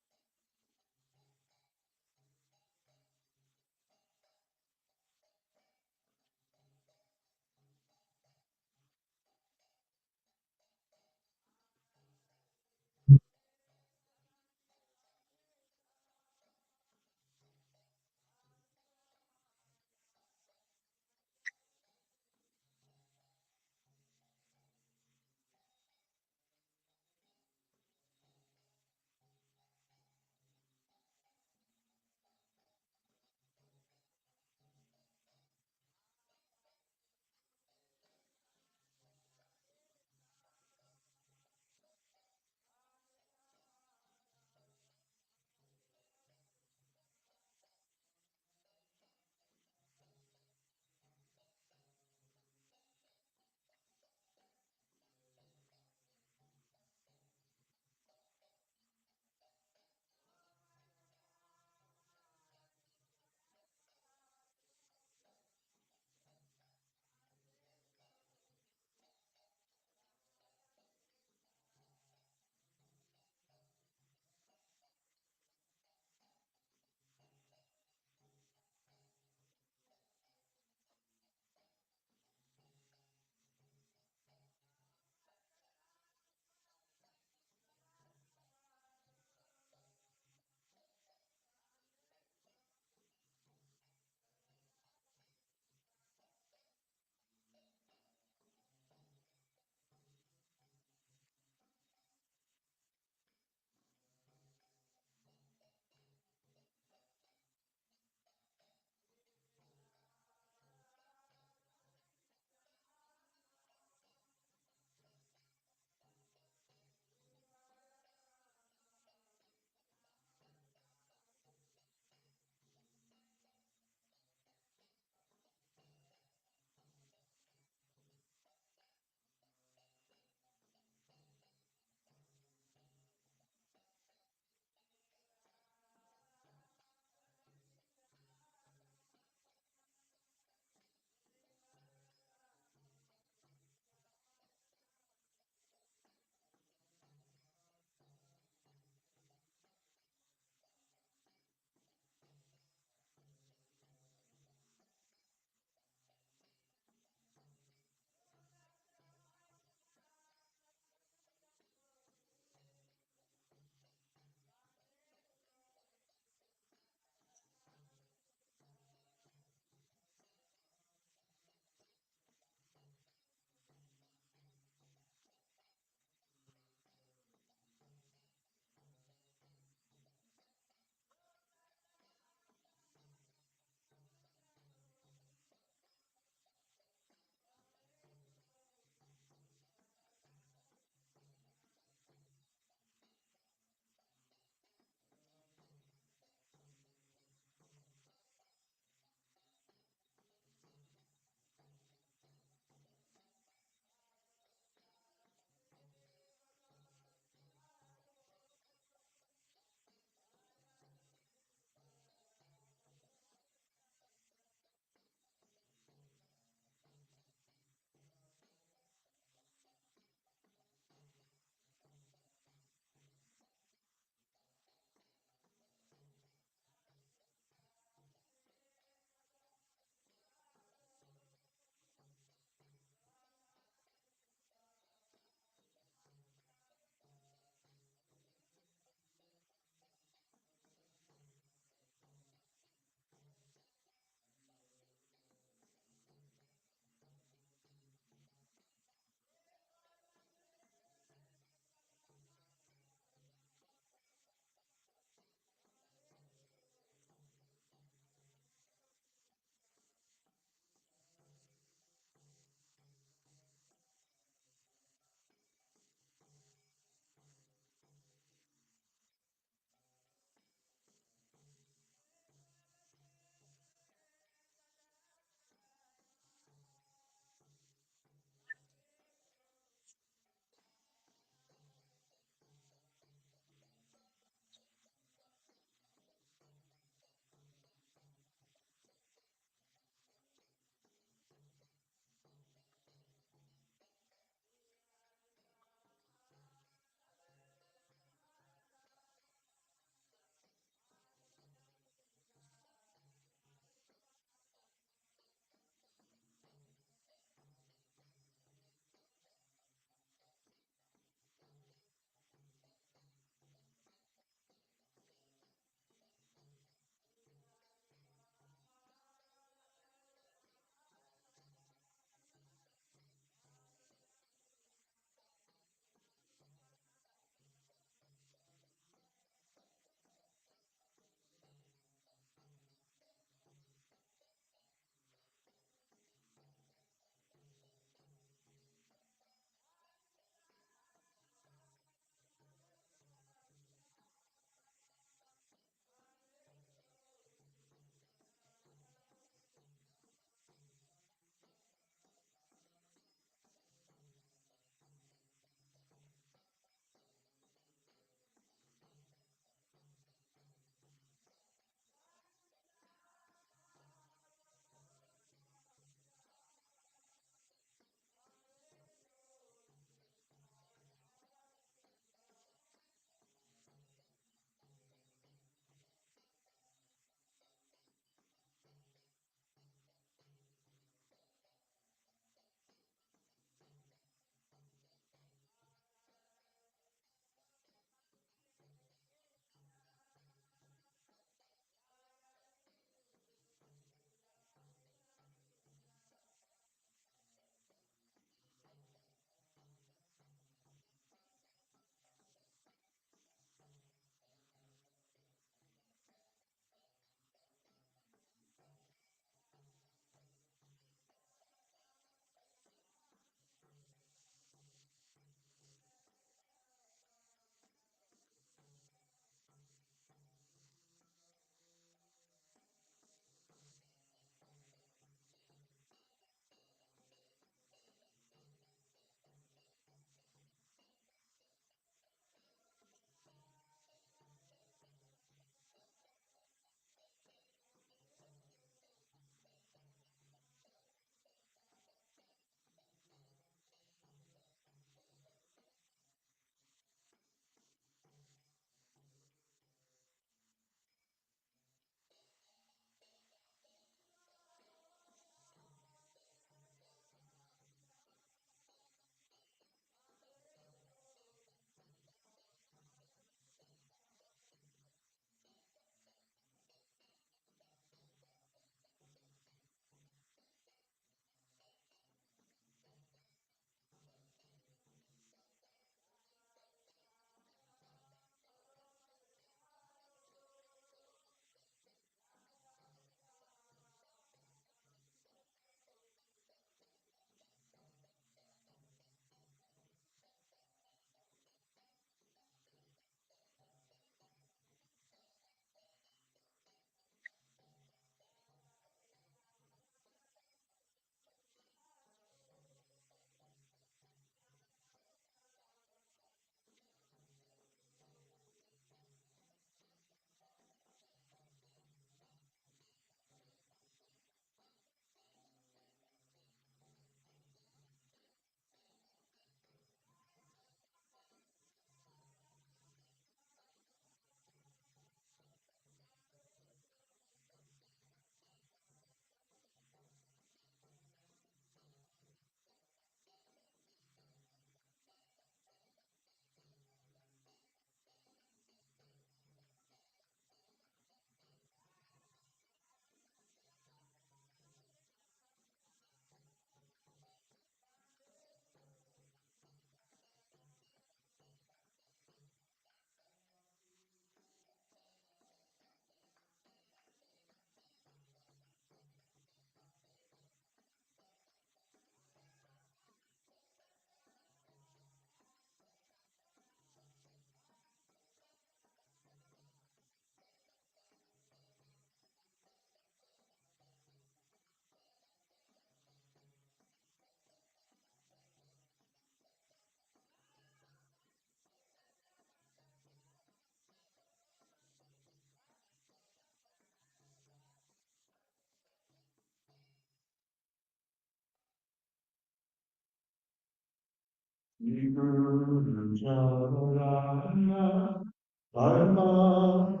Guru Jaya Dharma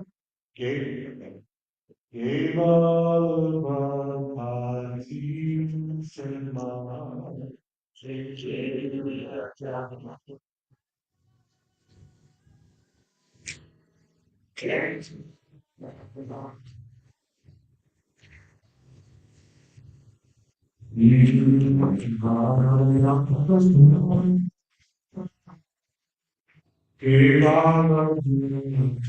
Kevalabhati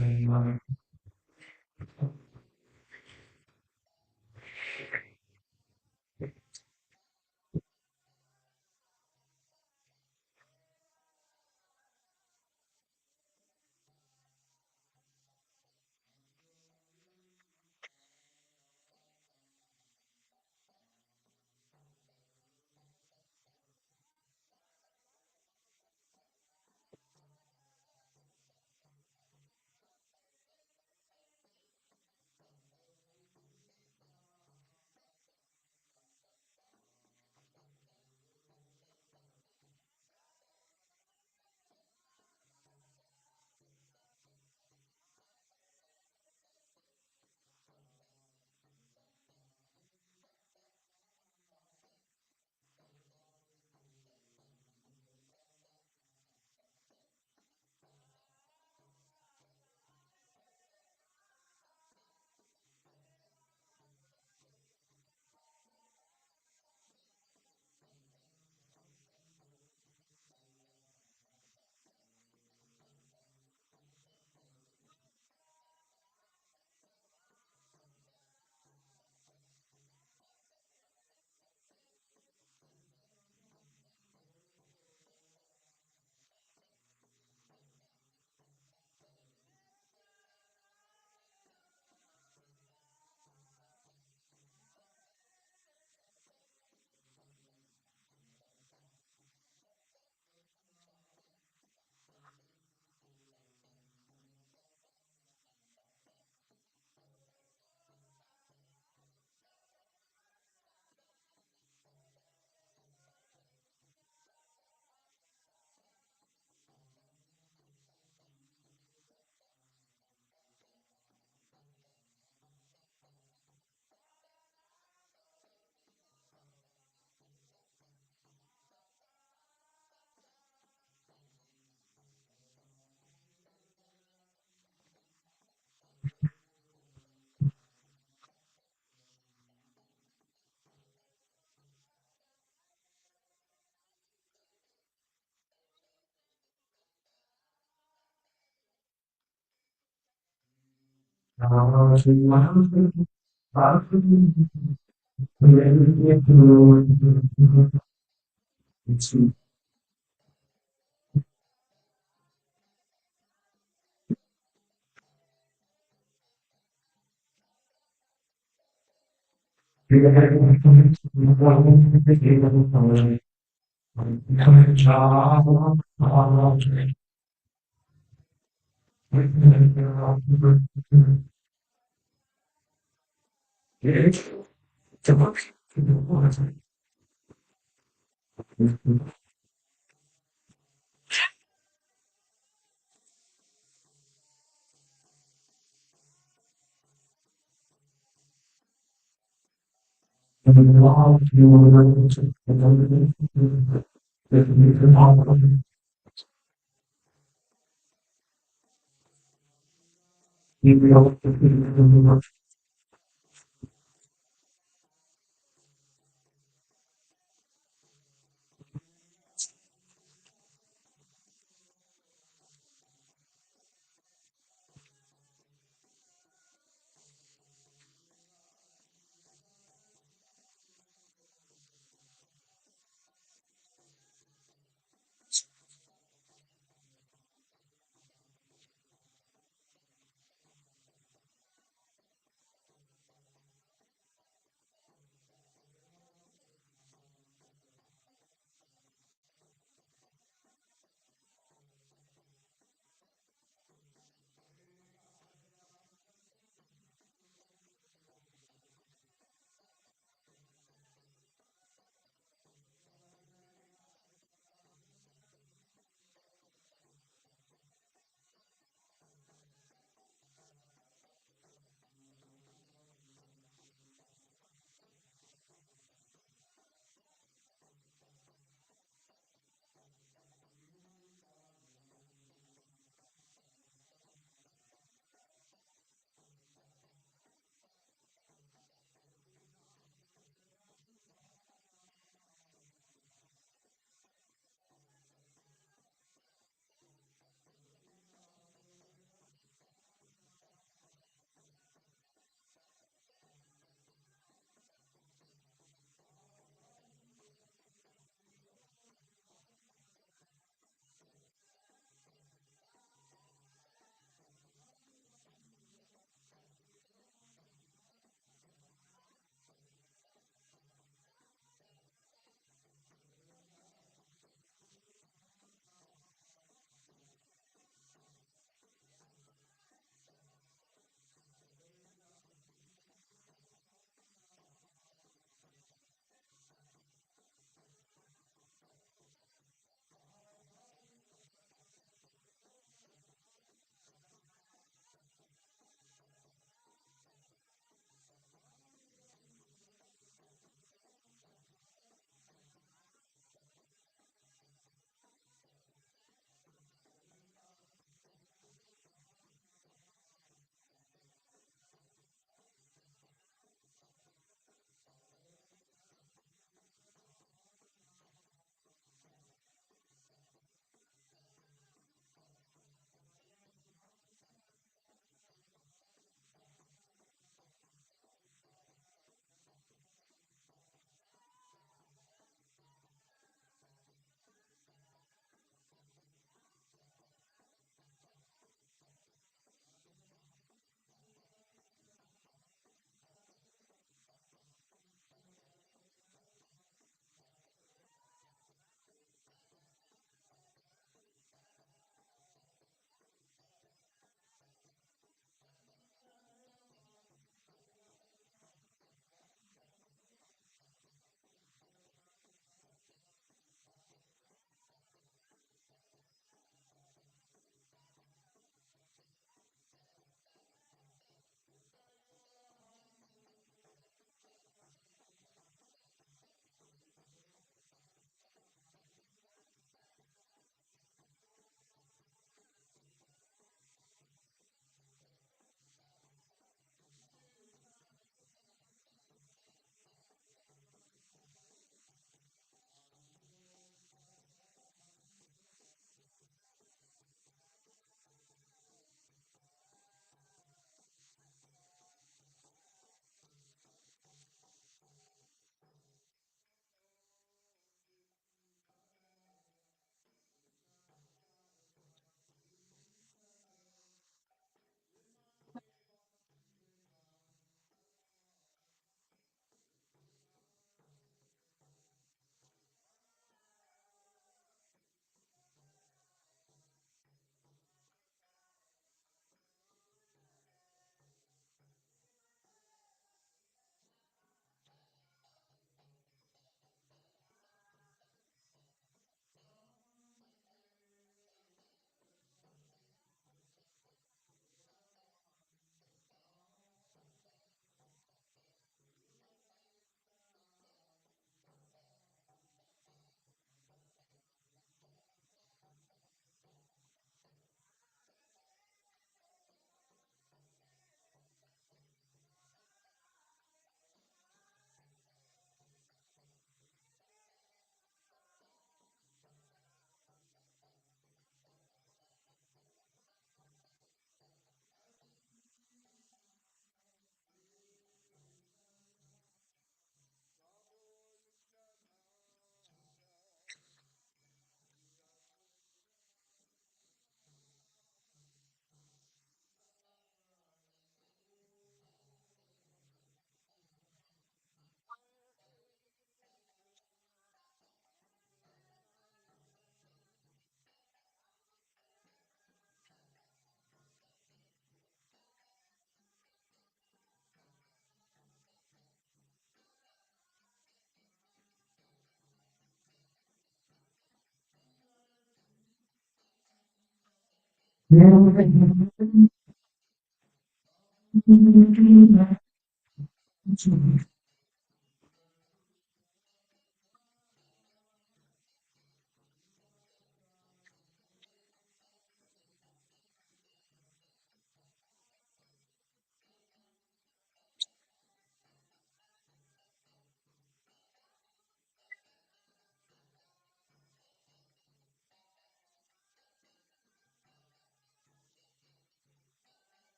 Sima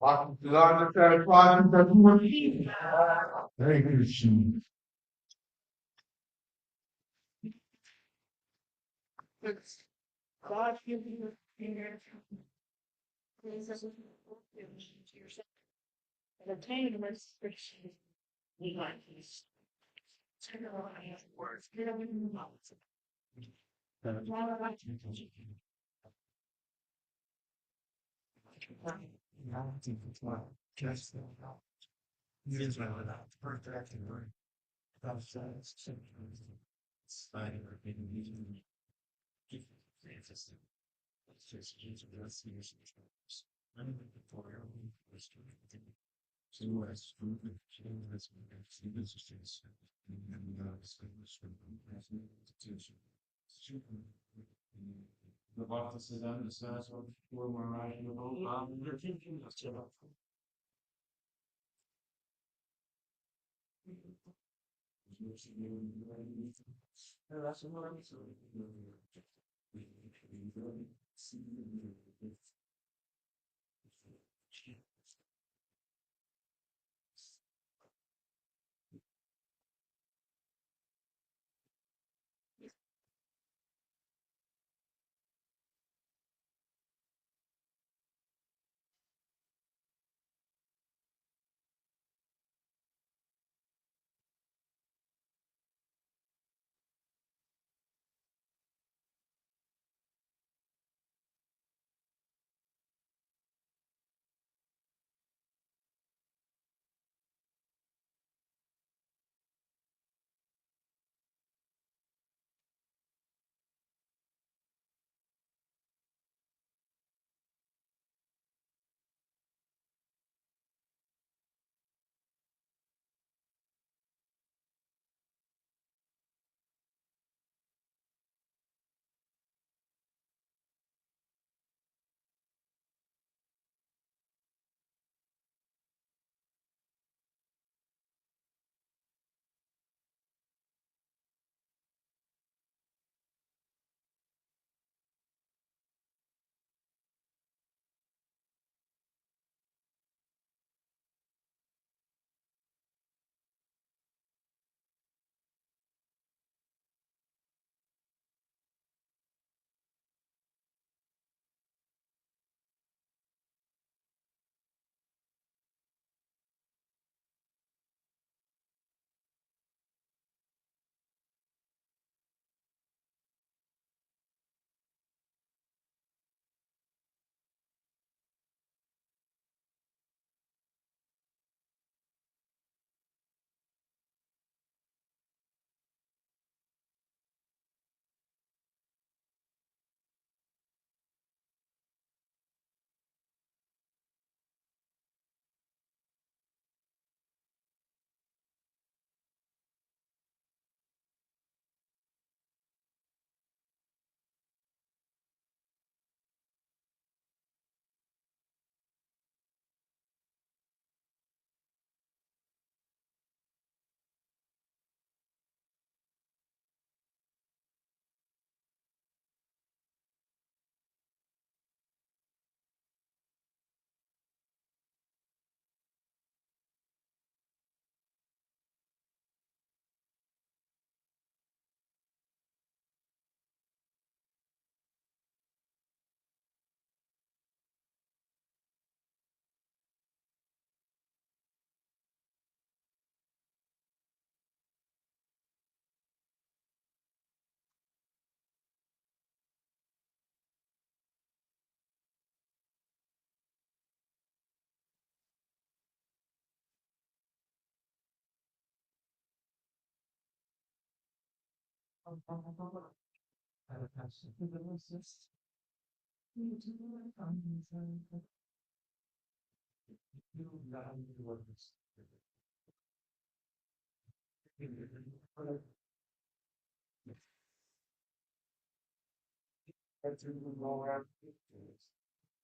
Bhaktisiddhanta Saraswati. Very good. God give you finger. And obtain restriction. We like these. Turn around and words. Get up in the mouth. Just use my without perfect and word. Without sense, sliding or being using it's just use of this use of terms. I'm in the tutorial was to so as food and change as we have seen this is and distinguish from institution. The Bhaktisiddhanta Saraswati for Maharaj you're thinking of that's what I'm saying.